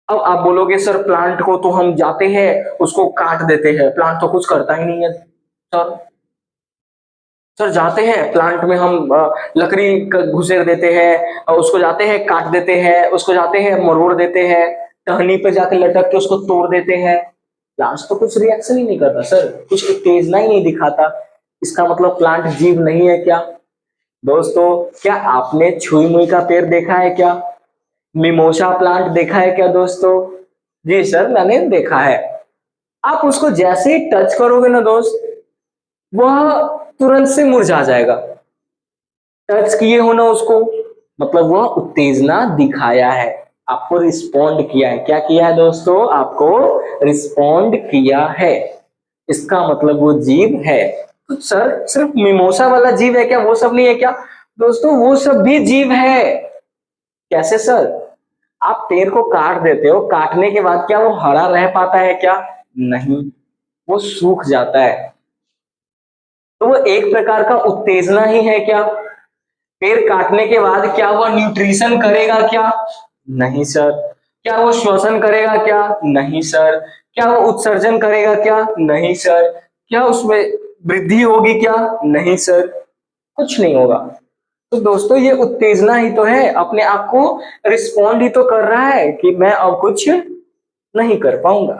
अब आप बोलोगे सर प्लांट को तो हम जाते हैं उसको काट देते हैं, प्लांट तो कुछ करता ही नहीं है। सर सर जाते हैं प्लांट में हम लकड़ी घुसेर देते हैं, उसको जाते हैं काट देते हैं, उसको जाते हैं मरोड़ देते हैं, टहनी पे जाके लटक के उसको तोड़ देते हैं, प्लांट तो कुछ रिएक्शन ही नहीं करता सर, कुछ उत्तेजना ही नहीं दिखाता। इसका मतलब प्लांट जीव नहीं है क्या? दोस्तों क्या आपने छुई मुई का पेड़ देखा है क्या? मिमोसा प्लांट देखा है क्या दोस्तों? जी सर मैंने देखा है। आप उसको जैसे ही टच करोगे ना दोस्त, वह तुरंत से मुरझा जाएगा। टच किए हो ना उसको, मतलब वह उत्तेजना दिखाया है, आपको रिस्पोंड किया है। क्या किया है दोस्तों? आपको रिस्पोंड किया है। इसका मतलब वो जीव है। तो सर सिर्फ मिमोसा वाला जीव है क्या, वो सब नहीं है क्या? दोस्तों वो सब भी जीव है। कैसे सर? आप पेड़ को काट देते हो, काटने के बाद क्या वो हरा रह पाता है क्या? नहीं, वो सूख जाता है। तो वो एक प्रकार का उत्तेजना ही है क्या? पेड़ काटने के बाद क्या वह न्यूट्रिशन करेगा क्या? नहीं सर। क्या वो श्वसन करेगा क्या? नहीं सर। क्या वो उत्सर्जन करेगा क्या? नहीं सर। क्या उसमें वृद्धि होगी क्या? नहीं सर, कुछ नहीं होगा। तो दोस्तों ये उत्तेजना ही तो है, अपने आप को रिस्पॉन्ड ही तो कर रहा है कि मैं अब कुछ नहीं कर पाऊंगा।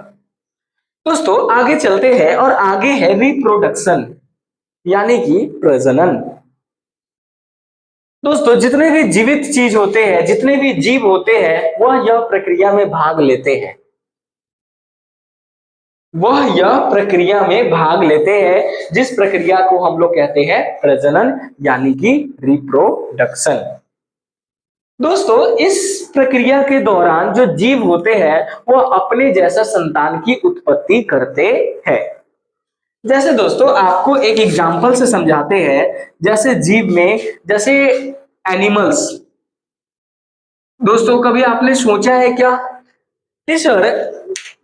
दोस्तों आगे चलते हैं और आगे है रिप्रोडक्शन यानी कि प्रजनन। दोस्तों जितने भी जीवित चीज होते हैं, जितने भी जीव होते हैं, वह यह प्रक्रिया में भाग लेते हैं, वह यह प्रक्रिया में भाग लेते हैं जिस प्रक्रिया को हम लोग कहते हैं प्रजनन यानी कि रिप्रोडक्शन। दोस्तों इस प्रक्रिया के दौरान जो जीव होते हैं वह अपने जैसा संतान की उत्पत्ति करते हैं। जैसे दोस्तों आपको एक एग्जांपल से समझाते हैं, जैसे जीव में, जैसे एनिमल्स। दोस्तों कभी आपने सोचा है क्या कि सर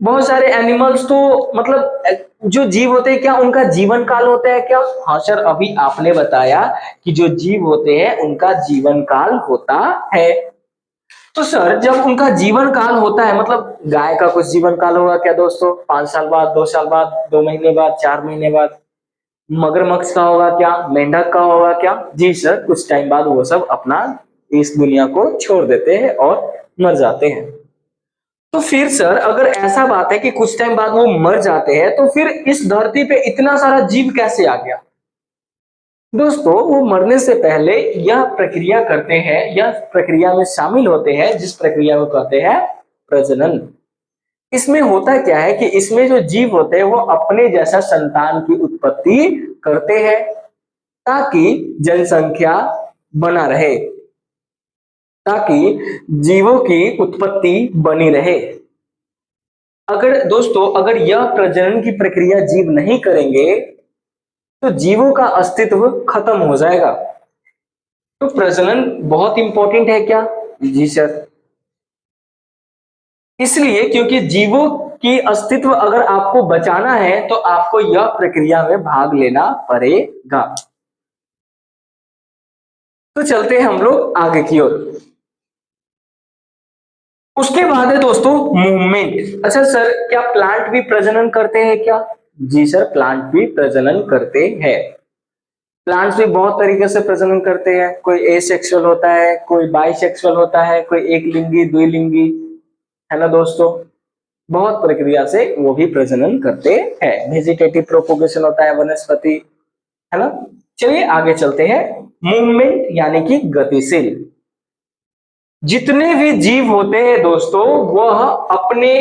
बहुत सारे एनिमल्स तो मतलब जो जीव होते हैं क्या उनका जीवन काल होता है क्या? हाँ सर, अभी आपने बताया कि जो जीव होते हैं उनका जीवन काल होता है। तो सर जब उनका जीवन काल होता है, मतलब गाय का कुछ जीवन काल होगा क्या दोस्तों? 5 साल बाद, 2 साल बाद, 2 महीने बाद, 4 महीने बाद। मगरमच्छ का होगा क्या? मेंढक का होगा क्या? जी सर, कुछ टाइम बाद वो सब अपना इस दुनिया को छोड़ देते हैं और मर जाते हैं। तो फिर सर अगर ऐसा बात है कि कुछ टाइम बाद वो मर जाते हैं, तो फिर इस धरती पे इतना सारा जीव कैसे आ गया? दोस्तों वो मरने से पहले यह प्रक्रिया करते हैं, यह प्रक्रिया में शामिल होते हैं जिस प्रक्रिया को कहते हैं प्रजनन। इसमें होता क्या है कि इसमें जो जीव होते हैं वो अपने जैसा संतान की उत्पत्ति करते हैं ताकि जनसंख्या बना रहे, ताकि जीवों की उत्पत्ति बनी रहे। अगर दोस्तों अगर यह प्रजनन की प्रक्रिया जीव नहीं करेंगे तो जीवों का अस्तित्व खत्म हो जाएगा। तो प्रजनन बहुत इंपॉर्टेंट है क्या? जी सर। इसलिए क्योंकि जीवों की अस्तित्व अगर आपको बचाना है तो आपको यह प्रक्रिया में भाग लेना पड़ेगा। तो चलते हैं हम लोग आगे की ओर। उसके बाद है दोस्तों मूवमेंट। अच्छा सर, क्या प्लांट भी प्रजनन करते हैं क्या? जी सर, प्लांट भी प्रजनन करते हैं। प्लांट्स भी बहुत तरीके से प्रजनन करते हैं। कोई एसेक्सुअल होता है, कोई बाइसेक्सुअल होता है, कोई एक लिंगी द्विलिंगी, है ना दोस्तों। बहुत प्रक्रिया से वो भी प्रजनन करते हैं। वेजिटेटिव प्रोपोगेशन होता है, वनस्पति, है ना। चलिए आगे चलते हैं। मूवमेंट यानी कि गतिशील। जितने भी जीव होते हैं दोस्तों, वह अपने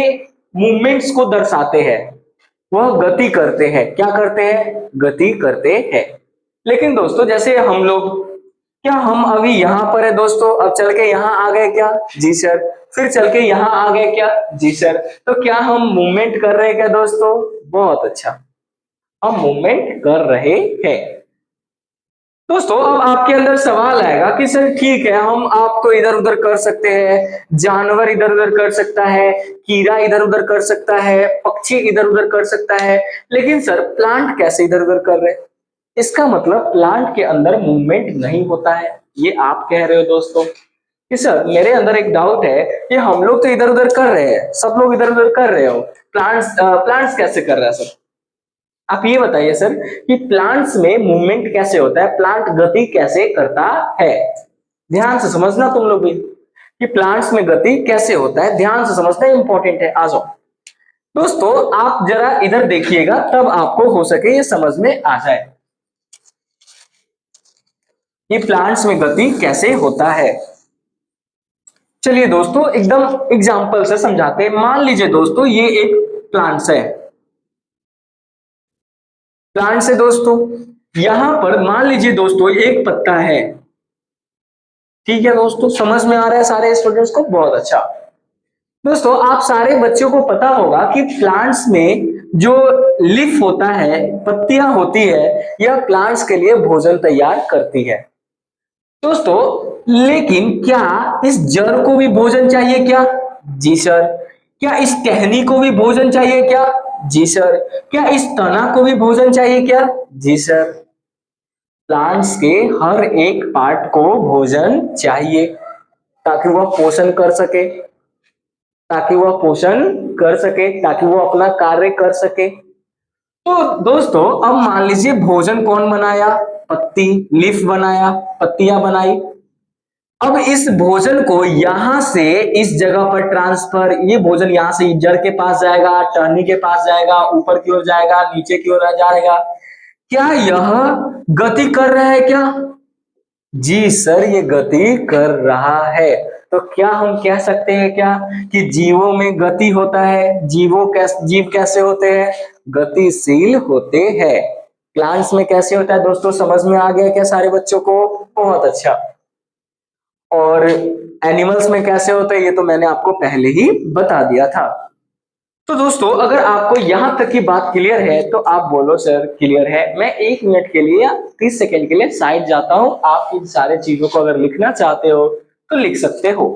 मूवमेंट्स को दर्शाते हैं। वह गति करते हैं। क्या करते हैं? गति करते हैं। लेकिन दोस्तों जैसे हम लोग, क्या हम अभी यहां पर है दोस्तों, अब चल के यहां आ गए क्या? जी सर। फिर चल के यहां आ गए क्या? जी सर। तो क्या हम मूवमेंट कर रहे हैं क्या दोस्तों? बहुत अच्छा, हम मूवमेंट कर रहे हैं। दोस्तों अब आपके अंदर सवाल आएगा कि सर ठीक है, हम आप तो इधर उधर कर सकते हैं, जानवर इधर उधर कर सकता है, कीड़ा इधर उधर कर सकता है, पक्षी इधर उधर कर सकता है, लेकिन सर प्लांट कैसे इधर उधर कर रहे हैं? इसका मतलब प्लांट के अंदर मूवमेंट नहीं होता है, ये आप कह रहे हो दोस्तों। कि सर मेरे अंदर एक डाउट है कि हम लोग तो इधर उधर कर रहे हैं, सब लोग इधर उधर कर रहे हो, प्लांट्स कैसे कर रहा है सर? आप ये बताइए सर कि प्लांट्स में मूवमेंट कैसे होता है, प्लांट गति कैसे करता है? ध्यान से समझना तुम लोग भी कि प्लांट्स में गति कैसे होता है, ध्यान से समझना इंपॉर्टेंट है। आ जाओ दोस्तों, आप जरा इधर देखिएगा, तब आपको हो सके ये समझ में आ जाए कि प्लांट्स में गति कैसे होता है। चलिए दोस्तों एकदम एग्जांपल से समझाते हैं। मान लीजिए दोस्तों ये एक प्लांट्स है, प्लांट्स है दोस्तों। यहां पर मान लीजिए दोस्तों एक पत्ता है। ठीक है दोस्तों, समझ में आ रहा है सारे स्टूडेंट्स को? बहुत अच्छा। दोस्तों आप सारे बच्चों को पता होगा कि प्लांट्स में जो लीफ होता है, पत्तियां होती है, यह प्लांट्स के लिए भोजन तैयार करती है दोस्तों। लेकिन क्या इस जड़ को भी भोजन चाहिए क्या? जी सर। क्या इस टहनी को भी भोजन चाहिए क्या? जी सर। क्या इस तना को भी भोजन चाहिए क्या? जी सर। प्लांट्स के हर एक पार्ट को भोजन चाहिए ताकि वह पोषण कर सके, ताकि वह पोषण कर सके, ताकि वो अपना कार्य कर सके। तो दोस्तों अब मान लीजिए भोजन कौन बनाया? पत्ती, लीफ बनाया, पत्तियां बनाई। अब इस भोजन को यहां से इस जगह पर ट्रांसफर, ये भोजन यहां से जड़ के पास जाएगा, टहनी के पास जाएगा, ऊपर की ओर जाएगा, नीचे की ओर जाएगा। क्या यह गति कर रहा है क्या? जी सर, ये गति कर रहा है। तो क्या हम कह सकते हैं क्या कि जीवों में गति होता है? जीव कैसे होते हैं? गतिशील होते हैं। प्लांट्स में कैसे होता है दोस्तों, समझ में आ गया क्या सारे बच्चों को? बहुत अच्छा। और एनिमल्स में कैसे होता है ये तो मैंने आपको पहले ही बता दिया था। तो दोस्तों अगर आपको यहां तक की बात क्लियर है तो आप बोलो सर क्लियर है। मैं 1 मिनट के लिए या 30 सेकेंड के लिए साइड जाता हूं, आप इन सारे चीजों को अगर लिखना चाहते हो तो लिख सकते हो।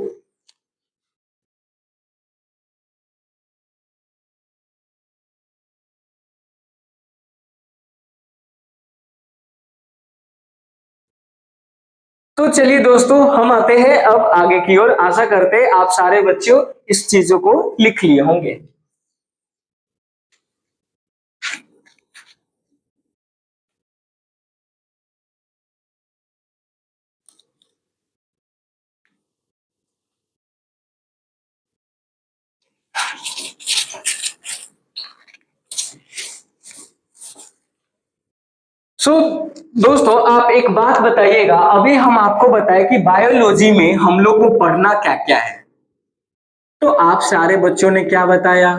तो चलिए दोस्तों हम आते हैं अब आगे की ओर। आशा करते हैं आप सारे बच्चों इस चीजों को लिख लिए होंगे। सो दोस्तों आप एक बात बताइएगा, अभी हम आपको बताएं कि बायोलॉजी में हम लोग को पढ़ना क्या क्या है। तो आप सारे बच्चों ने क्या बताया?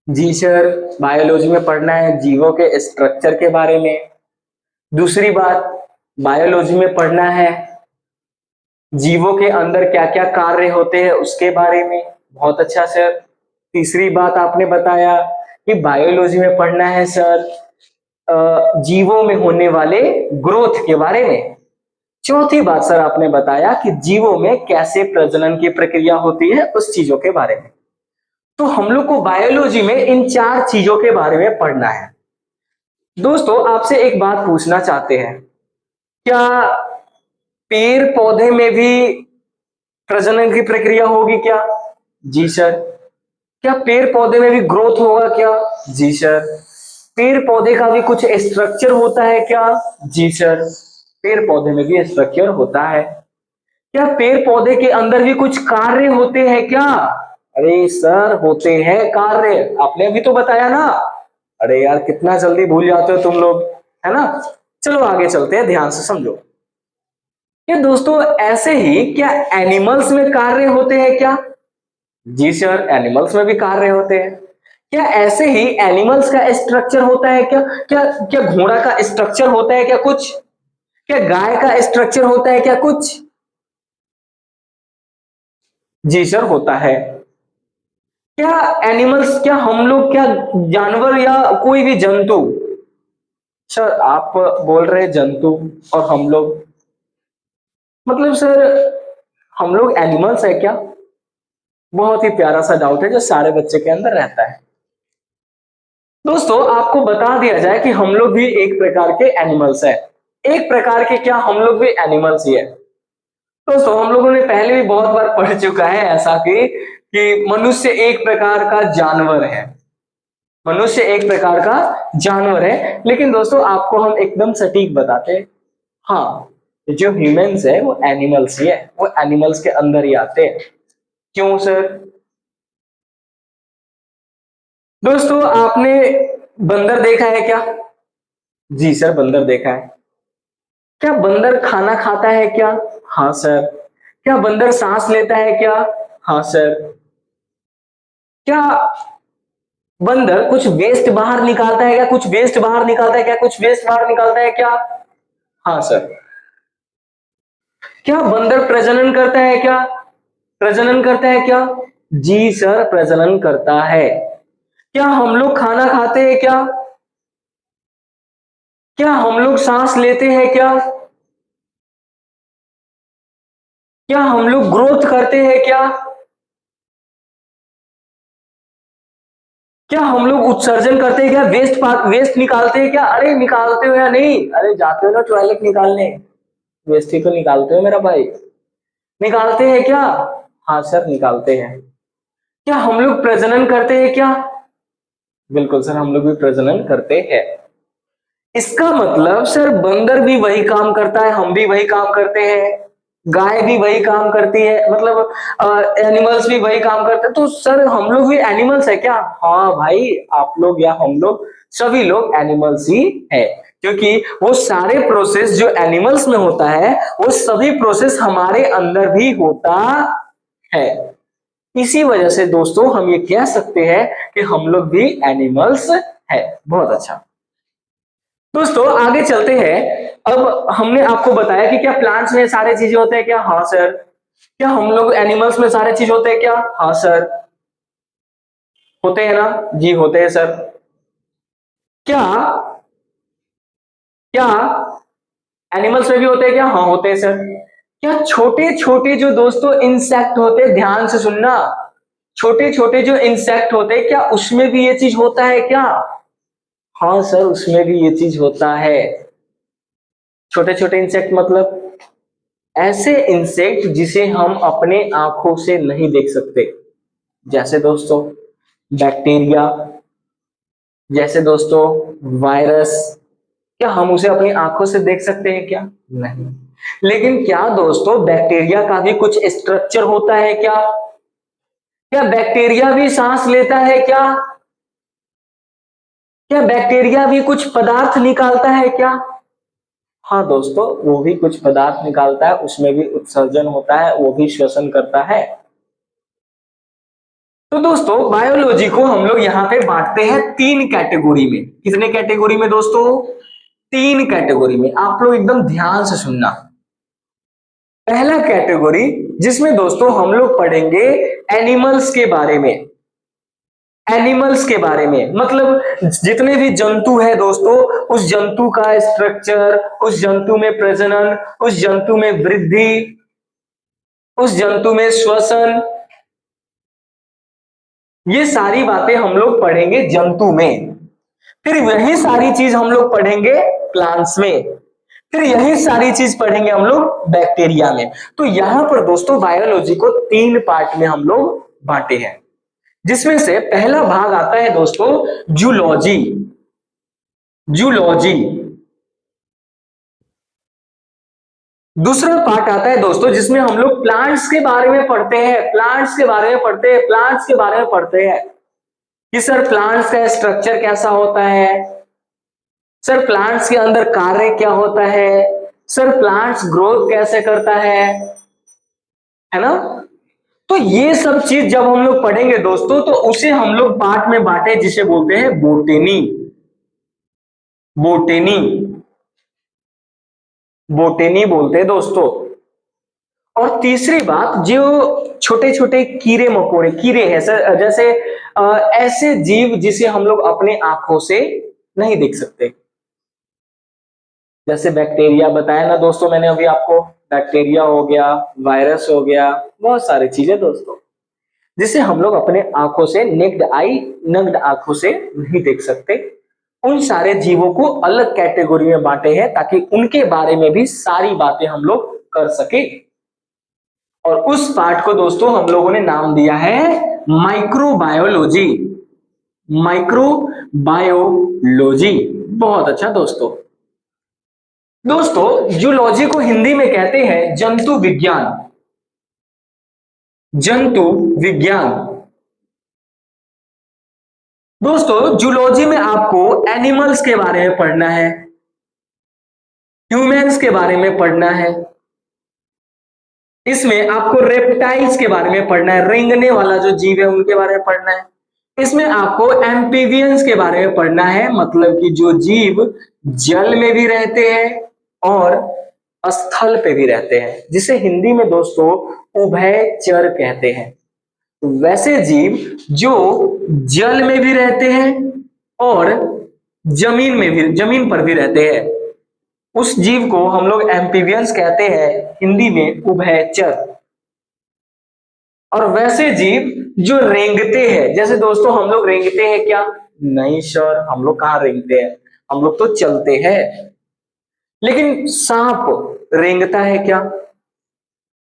जी सर, बायोलॉजी में पढ़ना है जीवों के स्ट्रक्चर के बारे में। दूसरी बात, बायोलॉजी में पढ़ना है जीवों के अंदर क्या क्या कार्य होते हैं उसके बारे में। बहुत अच्छा सर। तीसरी बात आपने बताया कि बायोलॉजी में पढ़ना है सर जीवों में होने वाले ग्रोथ के बारे में। चौथी बात सर आपने बताया कि जीवों में कैसे प्रजनन की प्रक्रिया होती है उस चीजों के बारे में। तो हम लोग को बायोलॉजी में इन 4 चीजों के बारे में पढ़ना है। दोस्तों आपसे एक बात पूछना चाहते हैं, क्या पेड़ पौधे में भी प्रजनन की प्रक्रिया होगी क्या? जी सर। क्या पेड़ पौधे में भी ग्रोथ होगा क्या? जी सर। पेड़ पौधे का भी कुछ स्ट्रक्चर होता है क्या? जी सर। पेड़ पौधे में भी स्ट्रक्चर होता है। क्या पेड़ पौधे के अंदर भी कुछ कार्य होते हैं क्या? अरे सर होते हैं कार्य, आपने अभी तो बताया ना। अरे यार कितना जल्दी भूल जाते हो तुम लोग, है ना। चलो आगे चलते हैं, ध्यान से समझो। क्या दोस्तों ऐसे ही क्या एनिमल्स में कार्य होते हैं क्या? जी सर, एनिमल्स में भी कार्य होते हैं। क्या ऐसे ही एनिमल्स का स्ट्रक्चर होता है क्या? क्या क्या घोड़ा का स्ट्रक्चर होता है क्या कुछ? क्या गाय का स्ट्रक्चर होता है क्या कुछ? जी सर होता है। क्या एनिमल्स, क्या हम लोग, क्या जानवर या कोई भी जंतु, सर आप बोल रहे जंतु और हम लोग, मतलब सर हम लोग एनिमल्स है क्या? बहुत ही प्यारा सा डाउट है जो सारे बच्चे के अंदर रहता है। दोस्तों आपको बता दिया जाए कि हम लोग भी एक प्रकार के एनिमल्स है। एक प्रकार के क्या, हम लोग भी एनिमल्स ही है। दोस्तों हम लोगों ने पहले भी बहुत बार पढ़ चुका है ऐसा कि मनुष्य एक प्रकार का जानवर है। मनुष्य एक प्रकार का जानवर है, लेकिन दोस्तों आपको हम एकदम सटीक बताते हैं, हाँ जो ह्यूमंस है वो एनिमल्स ही है, वो एनिमल्स के अंदर ही आते हैं। क्यों सर? दोस्तों आपने बंदर देखा है क्या? जी सर बंदर देखा है। क्या बंदर खाना खाता है क्या? हाँ सर। क्या बंदर सांस लेता है क्या? हाँ सर। क्या बंदर कुछ वेस्ट बाहर निकालता है क्या? कुछ वेस्ट बाहर निकालता है क्या? कुछ वेस्ट बाहर निकालता है क्या? हाँ सर। क्या बंदर प्रजनन करता है क्या? प्रजनन करता है क्या? जी सर प्रजनन करता है। क्या हम लोग खाना खाते हैं क्या? क्या हम लोग सांस लेते हैं क्या? क्या हम लोग ग्रोथ करते हैं क्या? क्या हम लोग उत्सर्जन करते हैं क्या? वेस्ट निकालते हैं क्या? अरे निकालते हो या नहीं? अरे जाते हो ना टॉयलेट निकालने, वेस्ट ही तो निकालते हो मेरा भाई। निकालते हैं क्या? हाँ सर निकालते हैं। क्या हम लोग प्रजनन करते हैं क्या? बिल्कुल सर हम लोग भी प्रजनन करते हैं। इसका मतलब सर बंदर भी वही काम करता है, हम भी वही काम करते हैं, गाय भी वही काम करती है, मतलब एनिमल्स भी वही काम करते हैं। तो सर हम लोग भी एनिमल्स है क्या? हाँ भाई, आप लोग या हम लोग सभी लोग एनिमल्स ही है, क्योंकि वो सारे प्रोसेस जो एनिमल्स में होता है वो सभी प्रोसेस हमारे अंदर भी होता है। इसी वजह से दोस्तों हम ये कह सकते हैं कि हम लोग भी एनिमल्स है। बहुत अच्छा। दोस्तों आगे चलते हैं। अब हमने आपको बताया कि क्या प्लांट्स में सारे चीजें होते हैं क्या? हाँ सर। क्या हम लोग एनिमल्स में सारे चीज होते हैं क्या? हाँ सर। होते हैं ना? जी होते हैं सर। क्या क्या एनिमल्स में भी होते हैं क्या? हाँ होते हैं सर। क्या छोटे छोटे जो दोस्तों इंसेक्ट होते हैं, ध्यान से सुनना, छोटे छोटे जो इंसेक्ट होते हैं क्या उसमें भी ये चीज होता है क्या? हाँ सर उसमें भी ये चीज होता है। छोटे छोटे इंसेक्ट मतलब ऐसे इंसेक्ट जिसे हम अपने आंखों से नहीं देख सकते, जैसे दोस्तों बैक्टीरिया, जैसे दोस्तों वायरस। क्या हम उसे अपनी आंखों से देख सकते हैं क्या? नहीं। लेकिन क्या दोस्तों बैक्टीरिया का भी कुछ स्ट्रक्चर होता है क्या? क्या बैक्टीरिया भी सांस लेता है क्या? क्या बैक्टीरिया भी कुछ पदार्थ निकालता है क्या? हाँ दोस्तों वो भी कुछ पदार्थ निकालता है, उसमें भी उत्सर्जन होता है, वो भी श्वसन करता है। तो दोस्तों बायोलॉजी को हम लोग यहाँ पे बांटते हैं 3 कैटेगरी में। कितने कैटेगरी में दोस्तों? 3 कैटेगरी में। आप लोग एकदम ध्यान से सुनना। पहला कैटेगरी जिसमें दोस्तों हम लोग पढ़ेंगे एनिमल्स के बारे में। एनिमल्स के बारे में मतलब जितने भी जंतु है दोस्तों, उस जंतु का स्ट्रक्चर, उस जंतु में प्रजनन, उस जंतु में वृद्धि, उस जंतु में श्वसन, ये सारी बातें हम लोग पढ़ेंगे जंतु में, फिर यही सारी चीज हम लोग पढ़ेंगे प्लांट्स में, फिर यही सारी चीज पढ़ेंगे हम लोग बैक्टीरिया में। तो यहां पर दोस्तों बायोलॉजी को 3 पार्ट में हम लोग बांटे हैं, जिसमें से पहला भाग आता है दोस्तों जूलॉजी। जूलॉजी। दूसरा पार्ट आता है दोस्तों जिसमें हम लोग प्लांट्स के बारे में पढ़ते हैं, प्लांट्स के बारे में पढ़ते हैं, प्लांट्स के बारे में पढ़ते हैं कि सर प्लांट्स का स्ट्रक्चर कैसा होता है, सर प्लांट्स के अंदर कार्य क्या होता है, सर प्लांट्स ग्रोथ कैसे करता है ना। तो ये सब चीज जब हम लोग पढ़ेंगे दोस्तों तो उसे हम लोग पार्ट में बांटे जिसे बोलते हैं बोटेनी। बोटेनी, बोटेनी बोलते हैं दोस्तों। और तीसरी बात, जो छोटे छोटे कीड़े मकोड़े, कीड़े हैं सर, जैसे ऐसे जीव जिसे हम लोग अपने आंखों से नहीं देख सकते, जैसे बैक्टीरिया बताया ना दोस्तों मैंने अभी आपको, बैक्टीरिया हो गया, वायरस हो गया, बहुत सारी चीजें दोस्तों जिसे हम लोग अपने आंखों से नग्न आंखों से नहीं देख सकते। उन सारे जीवों को अलग कैटेगरी में बांटे हैं ताकि उनके बारे में भी सारी बातें हम लोग कर सके। और उस पार्ट को दोस्तों हम लोगों ने नाम दिया है माइक्रोबायोलॉजी। माइक्रोबायोलॉजी, बहुत अच्छा दोस्तों। दोस्तों जूलॉजी को हिंदी में कहते हैं जंतु विज्ञान। जंतु विज्ञान। दोस्तों जूलॉजी में आपको एनिमल्स के बारे में पढ़ना है, ह्यूमंस के बारे में पढ़ना है, इसमें आपको रेप्टाइल्स के बारे में पढ़ना है, रेंगने वाला जो जीव है उनके बारे में पढ़ना है, इसमें आपको एम्फीबियंस के बारे में पढ़ना है, मतलब कि जो जीव जल में भी रहते हैं और स्थल पे भी रहते हैं, जिसे हिंदी में दोस्तों उभयचर कहते हैं। वैसे जीव जो जल में भी रहते हैं और जमीन पर भी रहते हैं, उस जीव को हम लोग एम्फीबियंस कहते हैं, हिंदी में उभयचर। और वैसे जीव जो रेंगते हैं, जैसे दोस्तों हम लोग रेंगते हैं क्या? नहीं सर, हम लोग कहाँ रेंगते हैं, हम लोग तो चलते हैं। लेकिन सांप रेंगता है क्या?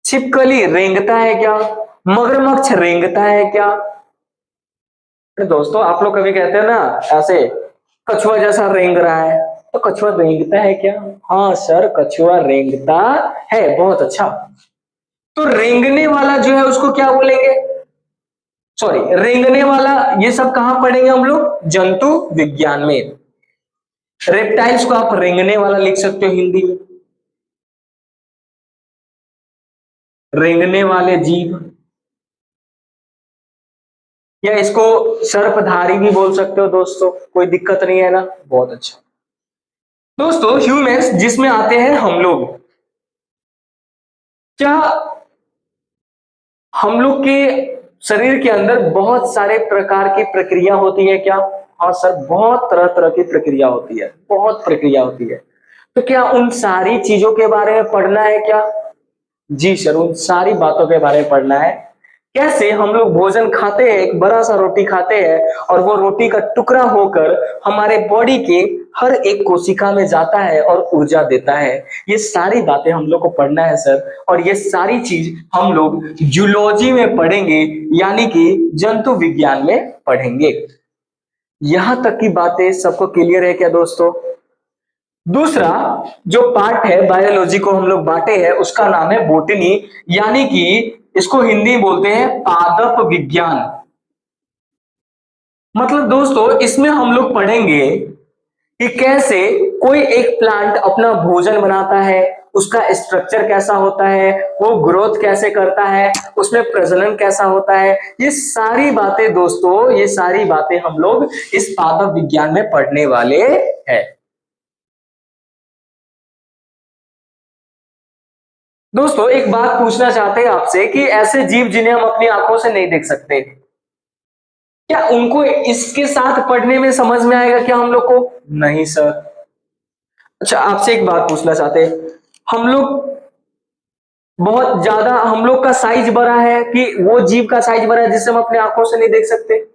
छिपकली रेंगता है क्या? मगरमच्छ रेंगता है क्या? दोस्तों आप लोग कभी कहते हैं ना ऐसे, कछुआ जैसा रेंग रहा है, तो कछुआ रेंगता है क्या? हाँ सर, कछुआ रेंगता है। बहुत अच्छा। तो रेंगने वाला जो है उसको क्या बोलेंगे? सॉरी, रेंगने वाला ये सब कहां पढ़ेंगे हम लोग? जंतु विज्ञान में। रेप्टाइल्स को आप रेंगने वाला लिख सकते हो हिंदी में, रेंगने वाले जीव, या इसको सर्पधारी भी बोल सकते हो दोस्तों, कोई दिक्कत नहीं है ना। बहुत अच्छा दोस्तों। ह्यूमंस जिसमें आते हैं हम लोग, क्या हम लोग के शरीर के अंदर बहुत सारे प्रकार की प्रक्रिया होती है क्या? हाँ सर, बहुत तरह तरह की प्रक्रिया होती है, बहुत प्रक्रिया होती है। तो क्या उन सारी चीजों के बारे में पढ़ना है क्या? जी सर, उन सारी बातों के बारे में पढ़ना है। कैसे हम लोग भोजन खाते हैं, एक बड़ा सा रोटी खाते हैं और वो रोटी का टुकड़ा होकर हमारे बॉडी के हर एक कोशिका में जाता है और ऊर्जा देता है। ये सारी बातें हम लोग को पढ़ना है सर, और ये सारी चीज हम लोग जूलॉजी में पढ़ेंगे, यानी कि जंतु विज्ञान में पढ़ेंगे। यहां तक की बातें सबको क्लियर है क्या दोस्तों? दूसरा जो पार्ट है बायोलॉजी को हम लोग बांटे हैं, उसका नाम है बोटनी, यानी कि इसको हिंदी में बोलते हैं पादप विज्ञान। मतलब दोस्तों इसमें हम लोग पढ़ेंगे कि कैसे कोई एक प्लांट अपना भोजन बनाता है, उसका स्ट्रक्चर कैसा होता है, वो ग्रोथ कैसे करता है, उसमें प्रजनन कैसा होता है। ये सारी बातें दोस्तों, ये सारी बातें हम लोग इस पादप विज्ञान में पढ़ने वाले हैं। दोस्तों एक बात पूछना चाहते हैं आपसे कि ऐसे जीव जिन्हें हम अपनी आंखों से नहीं देख सकते, क्या उनको इसके साथ पढ़ने में समझ में आएगा क्या हम लोग को? नहीं सर। अच्छा आपसे एक बात पूछना चाहते हैं हम लोग, बहुत ज्यादा हम लोग का साइज बड़ा है कि वो जीव का साइज बड़ा है जिसे हम अपने आंखों से नहीं देख सकते?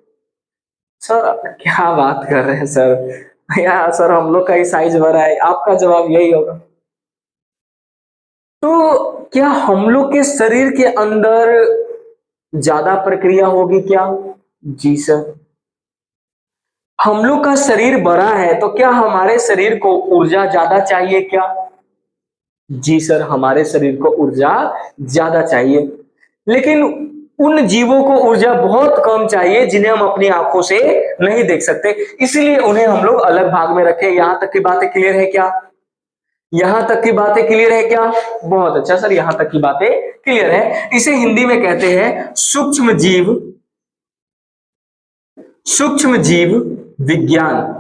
सर क्या बात कर रहे हैं सर, या सर हम लोग का ही साइज बड़ा है, आपका जवाब यही होगा। तो क्या हम लोग के शरीर के अंदर ज्यादा प्रक्रिया होगी क्या? जी सर। हम लोग का शरीर बड़ा है तो क्या हमारे शरीर को ऊर्जा ज्यादा चाहिए क्या? जी सर, हमारे शरीर को ऊर्जा ज्यादा चाहिए, लेकिन उन जीवों को ऊर्जा बहुत कम चाहिए जिन्हें हम अपनी आंखों से नहीं देख सकते, इसलिए उन्हें हम लोग अलग भाग में रखे। यहां तक की बातें क्लियर है क्या? यहां तक की बातें क्लियर है क्या? बहुत अच्छा सर, यहां तक की बातें क्लियर है। इसे हिंदी में कहते हैं सूक्ष्म जीव, सूक्ष्म जीव विज्ञान।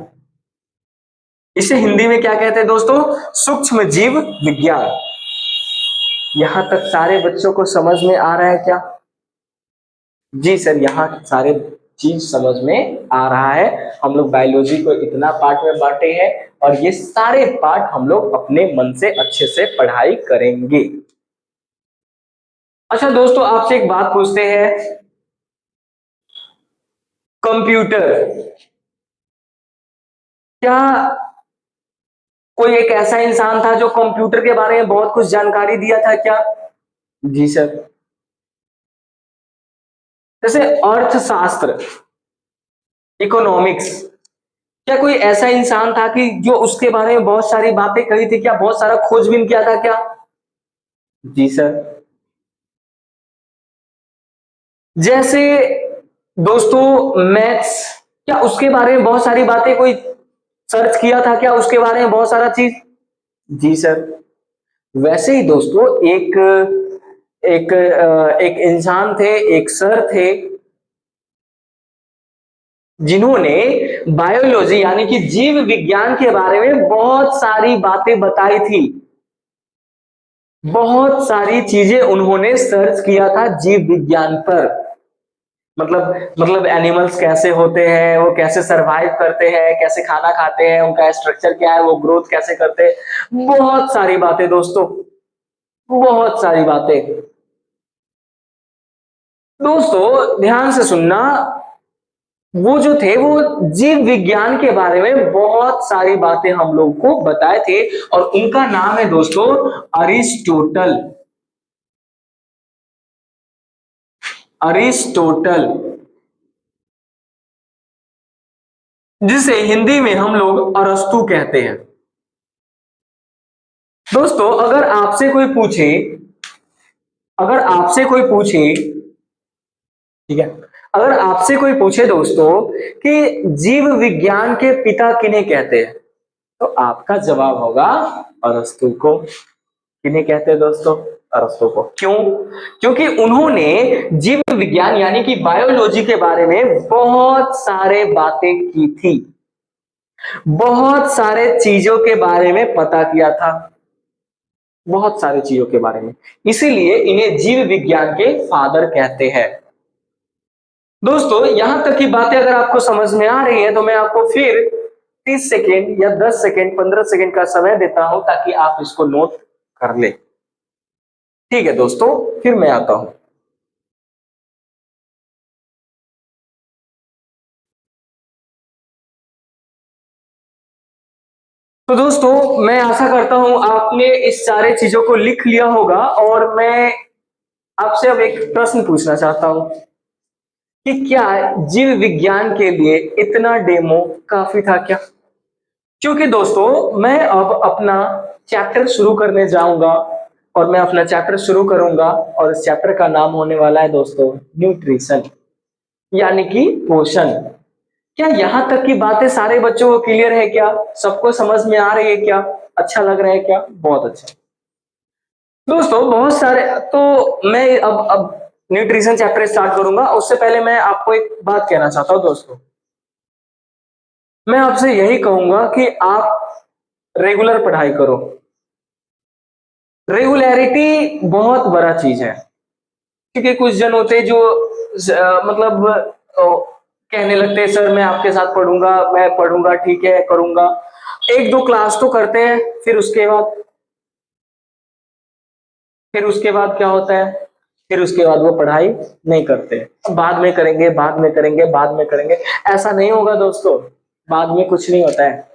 इसे हिंदी में क्या कहते हैं दोस्तों? सूक्ष्म जीव विज्ञान। यहां तक सारे बच्चों को समझ में आ रहा है क्या? जी सर, यहाँ सारे चीज समझ में आ रहा है। हम लोग बायोलॉजी को इतना पार्ट में बांटे हैं और ये सारे पार्ट हम लोग अपने मन से अच्छे से पढ़ाई करेंगे। अच्छा दोस्तों, आपसे एक बात पूछते हैं, कंप्यूटर, क्या कोई एक ऐसा इंसान था जो कंप्यूटर के बारे में बहुत कुछ जानकारी दिया था क्या? जी सर। जैसे अर्थशास्त्र, इकोनॉमिक्स, क्या कोई ऐसा इंसान था कि जो उसके बारे में बहुत सारी बातें कही थी क्या? बहुत सारा खोजबीन किया था क्या? जी सर। जैसे दोस्तों मैथ्स, क्या उसके बारे में बहुत सारी बातें कोई सर्च किया था क्या? उसके बारे में बहुत सारा चीज? जी सर। वैसे ही दोस्तों एक एक एक इंसान थे, एक सर थे, जिन्होंने बायोलॉजी यानी कि जीव विज्ञान के बारे में बहुत सारी बातें बताई थी। बहुत सारी चीजें उन्होंने सर्च किया था जीव विज्ञान पर। मतलब एनिमल्स कैसे होते हैं, वो कैसे सरवाइव करते हैं, कैसे खाना खाते हैं, उनका स्ट्रक्चर क्या है, वो ग्रोथ कैसे करते हैं, बहुत सारी बातें दोस्तों, बहुत सारी बातें। दोस्तों ध्यान से सुनना, वो जो थे वो जीव विज्ञान के बारे में बहुत सारी बातें हम लोग को बताए थे और उनका नाम है दोस्तों अरिस्टोटल। अरिस्टोटल, जिसे हिंदी में हम लोग अरस्तु कहते हैं। दोस्तों अगर आपसे कोई पूछे, ठीक है, अगर आपसे कोई पूछे दोस्तों कि जीव विज्ञान के पिता किन्हें कहते हैं, तो आपका जवाब होगा अरस्तु को। किन्हें कहते हैं दोस्तों? अरस्तु को। क्यों? क्योंकि उन्होंने जीव विज्ञान यानी कि बायोलॉजी के बारे में बहुत सारे बातें की थी, बहुत सारे चीजों के बारे में पता किया था, बहुत सारी चीजों के बारे में, इसीलिए इन्हें जीव विज्ञान के फादर कहते हैं। दोस्तों यहां तक की बातें अगर आपको समझ में आ रही है तो मैं आपको फिर 30 सेकेंड या 10 सेकेंड 15 सेकेंड का समय देता हूं ताकि आप इसको नोट कर ले। ठीक है दोस्तों, फिर मैं आता हूं। तो दोस्तों मैं आशा करता हूं आपने इस सारे चीजों को लिख लिया होगा और मैं आपसे अब एक प्रश्न पूछना चाहता हूं कि क्या जीव विज्ञान के लिए इतना डेमो काफी था क्या? क्योंकि दोस्तों मैं अब अपना चैप्टर शुरू करने जाऊंगा और मैं अपना चैप्टर शुरू करूंगा और इस चैप्टर का नाम होने वाला है दोस्तों न्यूट्रिशन, यानी कि पोषण। क्या यहां तक की बातें सारे बच्चों को क्लियर है क्या? सबको समझ में आ रही है क्या? अच्छा लग रहा है क्या? बहुत अच्छा। दोस्तों बहुत सारे, तो मैं अब न्यूट्रिशन चैप्टर स्टार्ट करूंगा, उससे पहले मैं आपको एक बात कहना चाहता हूं दोस्तों। मैं आपसे यही कहूंगा कि आप रेगुलर पढ़ाई करो। रेगुलरिटी बहुत बड़ा चीज है, क्योंकि कुछ जन होते हैं जो मतलब कहने लगते हैं सर मैं आपके साथ पढ़ूंगा, मैं पढ़ूंगा, ठीक है करूंगा, एक दो क्लास तो करते हैं फिर उसके बाद फिर उसके बाद क्या होता है, फिर उसके बाद वो पढ़ाई नहीं करते, बाद में करेंगे, बाद में करेंगे, बाद में करेंगे। ऐसा नहीं होगा दोस्तों, बाद में कुछ नहीं होता है।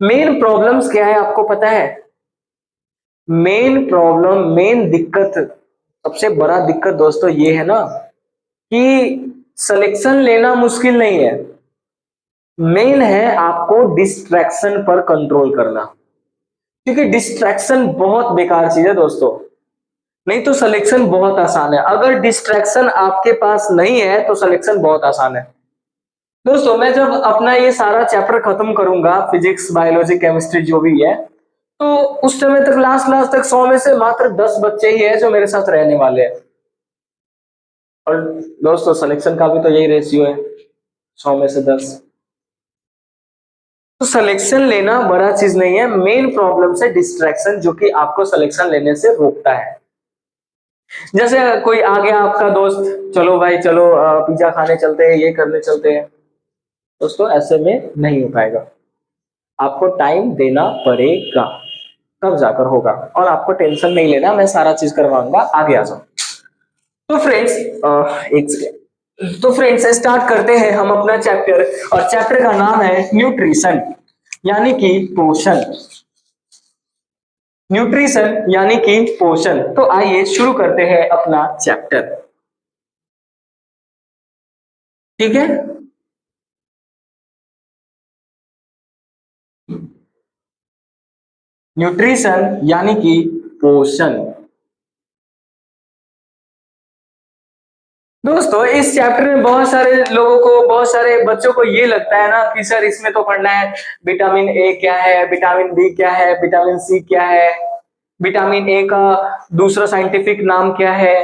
मेन प्रॉब्लम्स क्या है आपको पता है? मेन प्रॉब्लम, मेन दिक्कत, सबसे बड़ा दिक्कत दोस्तों ये है ना कि सिलेक्शन लेना मुश्किल नहीं है, मेन है आपको डिस्ट्रैक्शन पर कंट्रोल करना। क्योंकि डिस्ट्रैक्शन बहुत बेकार चीज है दोस्तों, नहीं तो सिलेक्शन बहुत आसान है। अगर डिस्ट्रैक्शन आपके पास नहीं है तो सिलेक्शन बहुत आसान है। दोस्तों मैं जब अपना ये सारा चैप्टर खत्म करूंगा, फिजिक्स बायोलॉजी केमिस्ट्री जो भी है, तो उस समय तक लास्ट लास्ट तक 100 में से मात्र 10 बच्चे ही है जो मेरे साथ रहने वाले हैं। और दोस्तों सिलेक्शन का भी तो यही रेशियो है, 100 में से 10। तो सिलेक्शन लेना बड़ा चीज नहीं है, मेन प्रॉब्लम से डिस्ट्रैक्शन जो कि आपको सिलेक्शन लेने से रोकता है। जैसे कोई आ गया आपका दोस्त, चलो भाई चलो पिज्जा खाने चलते हैं, ये करने चलते हैं, दोस्तों ऐसे में नहीं हो पाएगा। आपको टाइम देना पड़ेगा, तब जाकर होगा। और आपको टेंशन नहीं लेना, मैं सारा चीज करवाऊंगा, आगे आ जाओ। तो फ्रेंड्स एक सेकेंड, तो फ्रेंड्स स्टार्ट करते हैं हम अपना चैप्टर, और चैप्टर का नाम है न्यूट्रिशन, यानी कि पोषण। न्यूट्रिशन यानी कि पोषण। तो आइए शुरू करते हैं अपना चैप्टर, ठीक है। न्यूट्रिशन यानी कि पोषण। दोस्तों इस चैप्टर में बहुत सारे लोगों को, बहुत सारे बच्चों को ये लगता है ना कि सर इसमें तो पढ़ना है विटामिन ए क्या है, विटामिन बी क्या है, विटामिन सी क्या है, विटामिन ए का दूसरा साइंटिफिक नाम क्या है,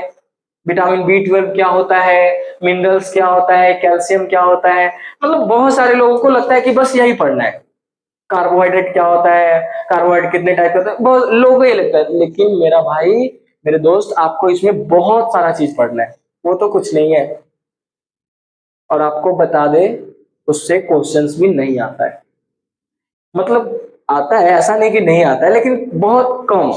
विटामिन बी 12 क्या होता है, मिनरल्स क्या होता है, कैल्शियम क्या होता है। मतलब बहुत सारे लोगों को लगता है कि बस यही पढ़ना है। कार्बोहाइड्रेट क्या होता है, कार्बोहाइड्रेट कितने टाइप के होते हैं, बहुत लोगों को ये लगता है। लेकिन मेरा भाई, मेरे दोस्त, आपको इसमें बहुत सारा चीज पढ़ना है, वो तो कुछ नहीं है। और आपको बता दे, उससे क्वेश्चंस भी नहीं आता है। मतलब आता है, ऐसा नहीं कि नहीं आता है, लेकिन बहुत कम।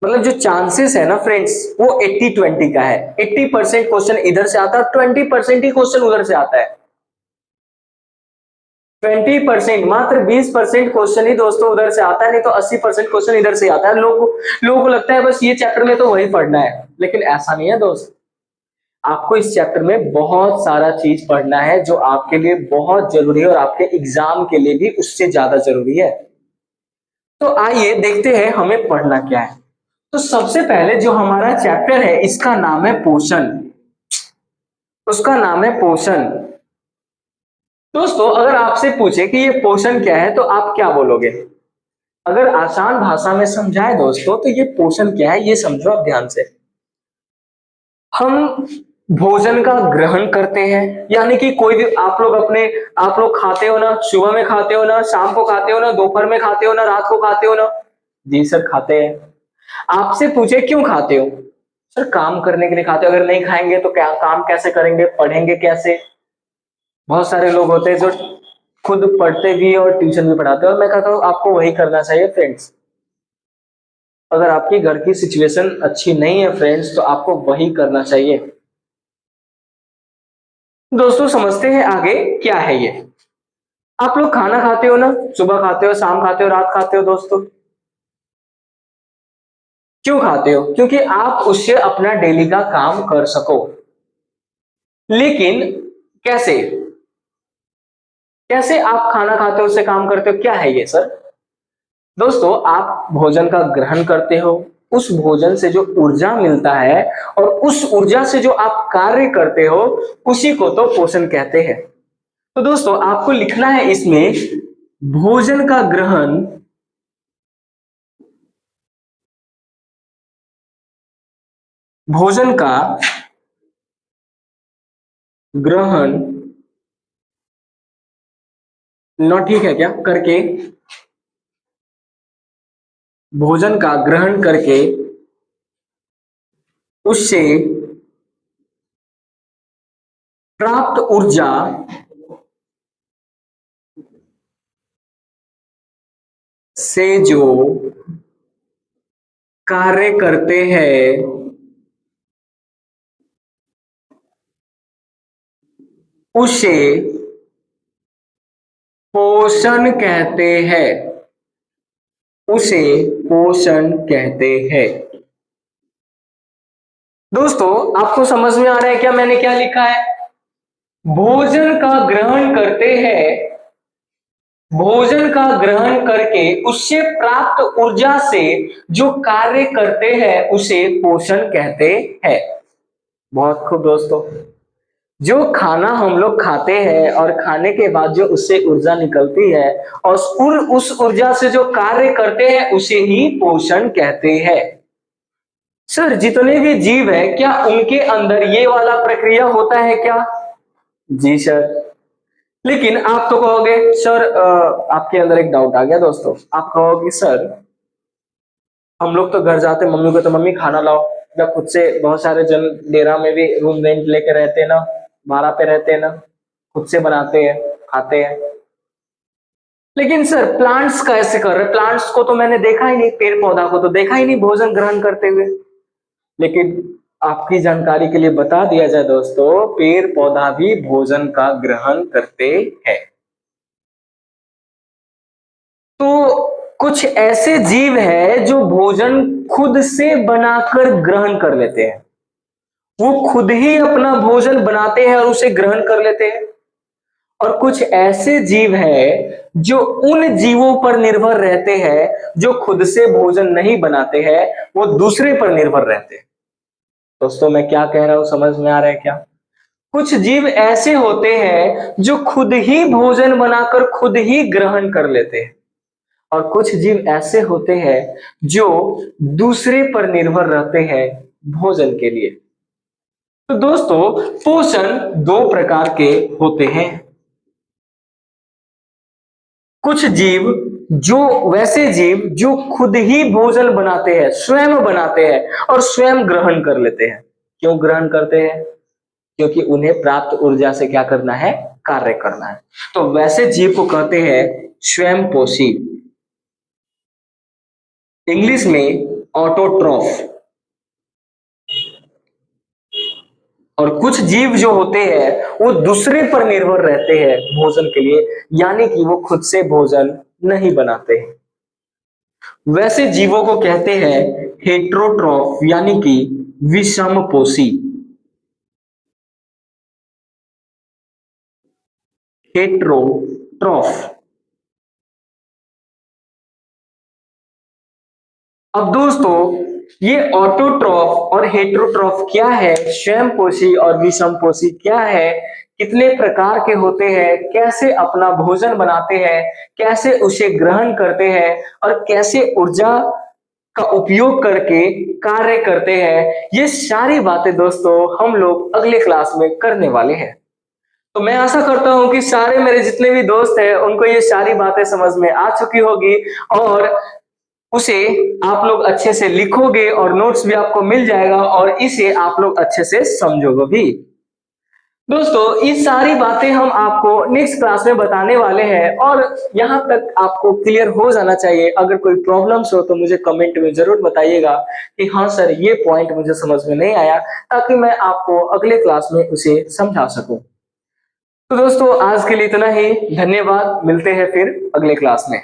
मतलब जो चांसेस है ना फ्रेंड्स, वो 80-20 का है। 80% क्वेश्चन इधर से आता है, 20% ही क्वेश्चन उधर से आता है। 20%, मात्र 20% क्वेश्चन ही दोस्तों उधर से आता है, नहीं तो 80% क्वेश्चन इधर से आता है। लोगों को लगता है बस ये चैप्टर में तो वही पढ़ना है, लेकिन ऐसा नहीं है दोस्त। आपको इस चैप्टर में बहुत सारा चीज पढ़ना है जो आपके लिए बहुत जरूरी है, और आपके एग्जाम के लिए भी उससे ज्यादा जरूरी है। तो आइए देखते हैं हमें पढ़ना क्या है। तो सबसे पहले जो हमारा चैप्टर है, इसका नाम है पोषण। उसका नाम है पोषण। दोस्तों अगर आपसे पूछे कि ये पोषण क्या है, तो आप क्या बोलोगे? अगर आसान भाषा में समझाए दोस्तों, तो ये पोषण क्या है ये समझो आप ध्यान से। हम भोजन का ग्रहण करते हैं, यानी कि कोई भी आप लोग खाते हो ना, सुबह में खाते हो ना, शाम को खाते हो ना, दोपहर में खाते हो ना, रात को खाते हो ना? जी सर खाते हैं। आपसे पूछे क्यों खाते हो? सर काम करने के लिए खाते हो, अगर नहीं खाएंगे तो क्या काम कैसे करेंगे, पढ़ेंगे कैसे? बहुत सारे लोग होते हैं जो खुद पढ़ते भी और ट्यूशन भी पढ़ाते हैं, और मैं कहता हूँ आपको वही करना चाहिए फ्रेंड्स। अगर आपकी घर की सिचुएशन अच्छी नहीं है फ्रेंड्स, तो आपको वही करना चाहिए। दोस्तों समझते हैं आगे क्या है ये। आप लोग खाना खाते हो ना, सुबह खाते हो, शाम खाते हो, रात खाते हो दोस्तों। क्यों खाते हो? क्योंकि आप उससे अपना डेली का काम कर सको। लेकिन कैसे? कैसे आप खाना खाते हो, उससे काम करते हो, क्या है ये सर? दोस्तों आप भोजन का ग्रहण करते हो, उस भोजन से जो ऊर्जा मिलता है, और उस ऊर्जा से जो आप कार्य करते हो, उसी को तो पोषण कहते हैं। तो दोस्तों आपको लिखना है इसमें, भोजन का ग्रहण, भोजन का ग्रहण, नो ठीक है क्या, करके, भोजन का ग्रहण करके उससे प्राप्त ऊर्जा से जो कार्य करते हैं उसे पोषण कहते हैं। उसे पोषण कहते हैं। दोस्तों आपको समझ में आ रहा है क्या मैंने क्या लिखा है? भोजन का ग्रहण करते हैं, भोजन का ग्रहण करके उससे प्राप्त ऊर्जा से जो कार्य करते हैं उसे पोषण कहते हैं। बहुत खूब दोस्तों, जो खाना हम लोग खाते हैं और खाने के बाद जो उससे ऊर्जा निकलती है और उस ऊर्जा से जो कार्य करते हैं उसे ही पोषण कहते हैं। सर जितने भी जीव है क्या उनके अंदर ये वाला प्रक्रिया होता है क्या? जी सर। लेकिन आप तो कहोगे सर आपके अंदर एक डाउट आ गया दोस्तों, आप कहोगे सर हम लोग तो घर जाते मम्मी को तो मम्मी खाना लाओ, या खुद से बहुत सारे जन डेरा में भी रूम रेंट लेके रहते हैं ना, भाड़ा पे रहते हैं ना, खुद से बनाते हैं खाते हैं। लेकिन सर प्लांट्स कैसे कर रहे? प्लांट्स को तो मैंने देखा ही नहीं, पेड़ पौधा को तो देखा ही नहीं भोजन ग्रहण करते हुए। लेकिन आपकी जानकारी के लिए बता दिया जाए दोस्तों, पेड़ पौधा भी भोजन का ग्रहण करते हैं। तो कुछ ऐसे जीव है जो भोजन खुद से बनाकर ग्रहण कर लेते हैं। वो खुद ही अपना भोजन बनाते हैं और उसे ग्रहण कर लेते हैं। और कुछ ऐसे जीव है जो उन जीवों पर निर्भर रहते हैं जो खुद से भोजन नहीं बनाते हैं, वो दूसरे पर निर्भर रहते हैं। दोस्तों मैं क्या कह रहा हूं समझ में आ रहा है क्या? कुछ जीव ऐसे होते हैं जो खुद ही भोजन बनाकर खुद ही ग्रहण कर लेते हैं, और कुछ जीव ऐसे होते हैं जो दूसरे पर निर्भर रहते हैं भोजन के लिए। तो दोस्तों पोषण दो प्रकार के होते हैं। कुछ जीव जो वैसे जीव जो खुद ही भोजन बनाते हैं, स्वयं बनाते हैं और स्वयं ग्रहण कर लेते हैं। क्यों ग्रहण करते हैं? क्योंकि उन्हें प्राप्त ऊर्जा से क्या करना है? कार्य करना है। तो वैसे जीव को कहते हैं स्वयं पोषी, इंग्लिश में ऑटोट्रॉफ। और कुछ जीव जो होते हैं वो दूसरे पर निर्भर रहते हैं भोजन के लिए, यानी कि वो खुद से भोजन नहीं बनाते हैं। वैसे जीवों को कहते हैं हेट्रोट्रॉफ, यानी कि विषमपोषी। हेट्रोट्रॉफ। अब दोस्तों ये ऑटोट्रॉफ और हेट्रोट्रॉफ क्या है, स्वयंपोषी और विषमपोषी क्या है, कितने प्रकार के होते हैं, कैसे अपना भोजन बनाते हैं, कैसे उसे ग्रहण करते हैं और कैसे ऊर्जा का उपयोग करके कार्य करते हैं, ये सारी बातें दोस्तों हम लोग अगले क्लास में करने वाले हैं। तो मैं आशा करता हूं कि सारे मेरे जितने भी दोस्त हैं उनको ये सारी बातें समझ में आ चुकी होगी और उसे आप लोग अच्छे से लिखोगे और नोट्स भी आपको मिल जाएगा और इसे आप लोग अच्छे से समझोगे भी। दोस्तों ये सारी बातें हम आपको नेक्स्ट क्लास में बताने वाले हैं और यहाँ तक आपको क्लियर हो जाना चाहिए। अगर कोई प्रॉब्लम्स हो तो मुझे कमेंट में जरूर बताइएगा कि हाँ सर ये पॉइंट मुझे समझ में नहीं आया, ताकि मैं आपको अगले क्लास में उसे समझा सकूं। तो दोस्तों आज के लिए इतना ही, धन्यवाद, मिलते हैं फिर अगले क्लास में।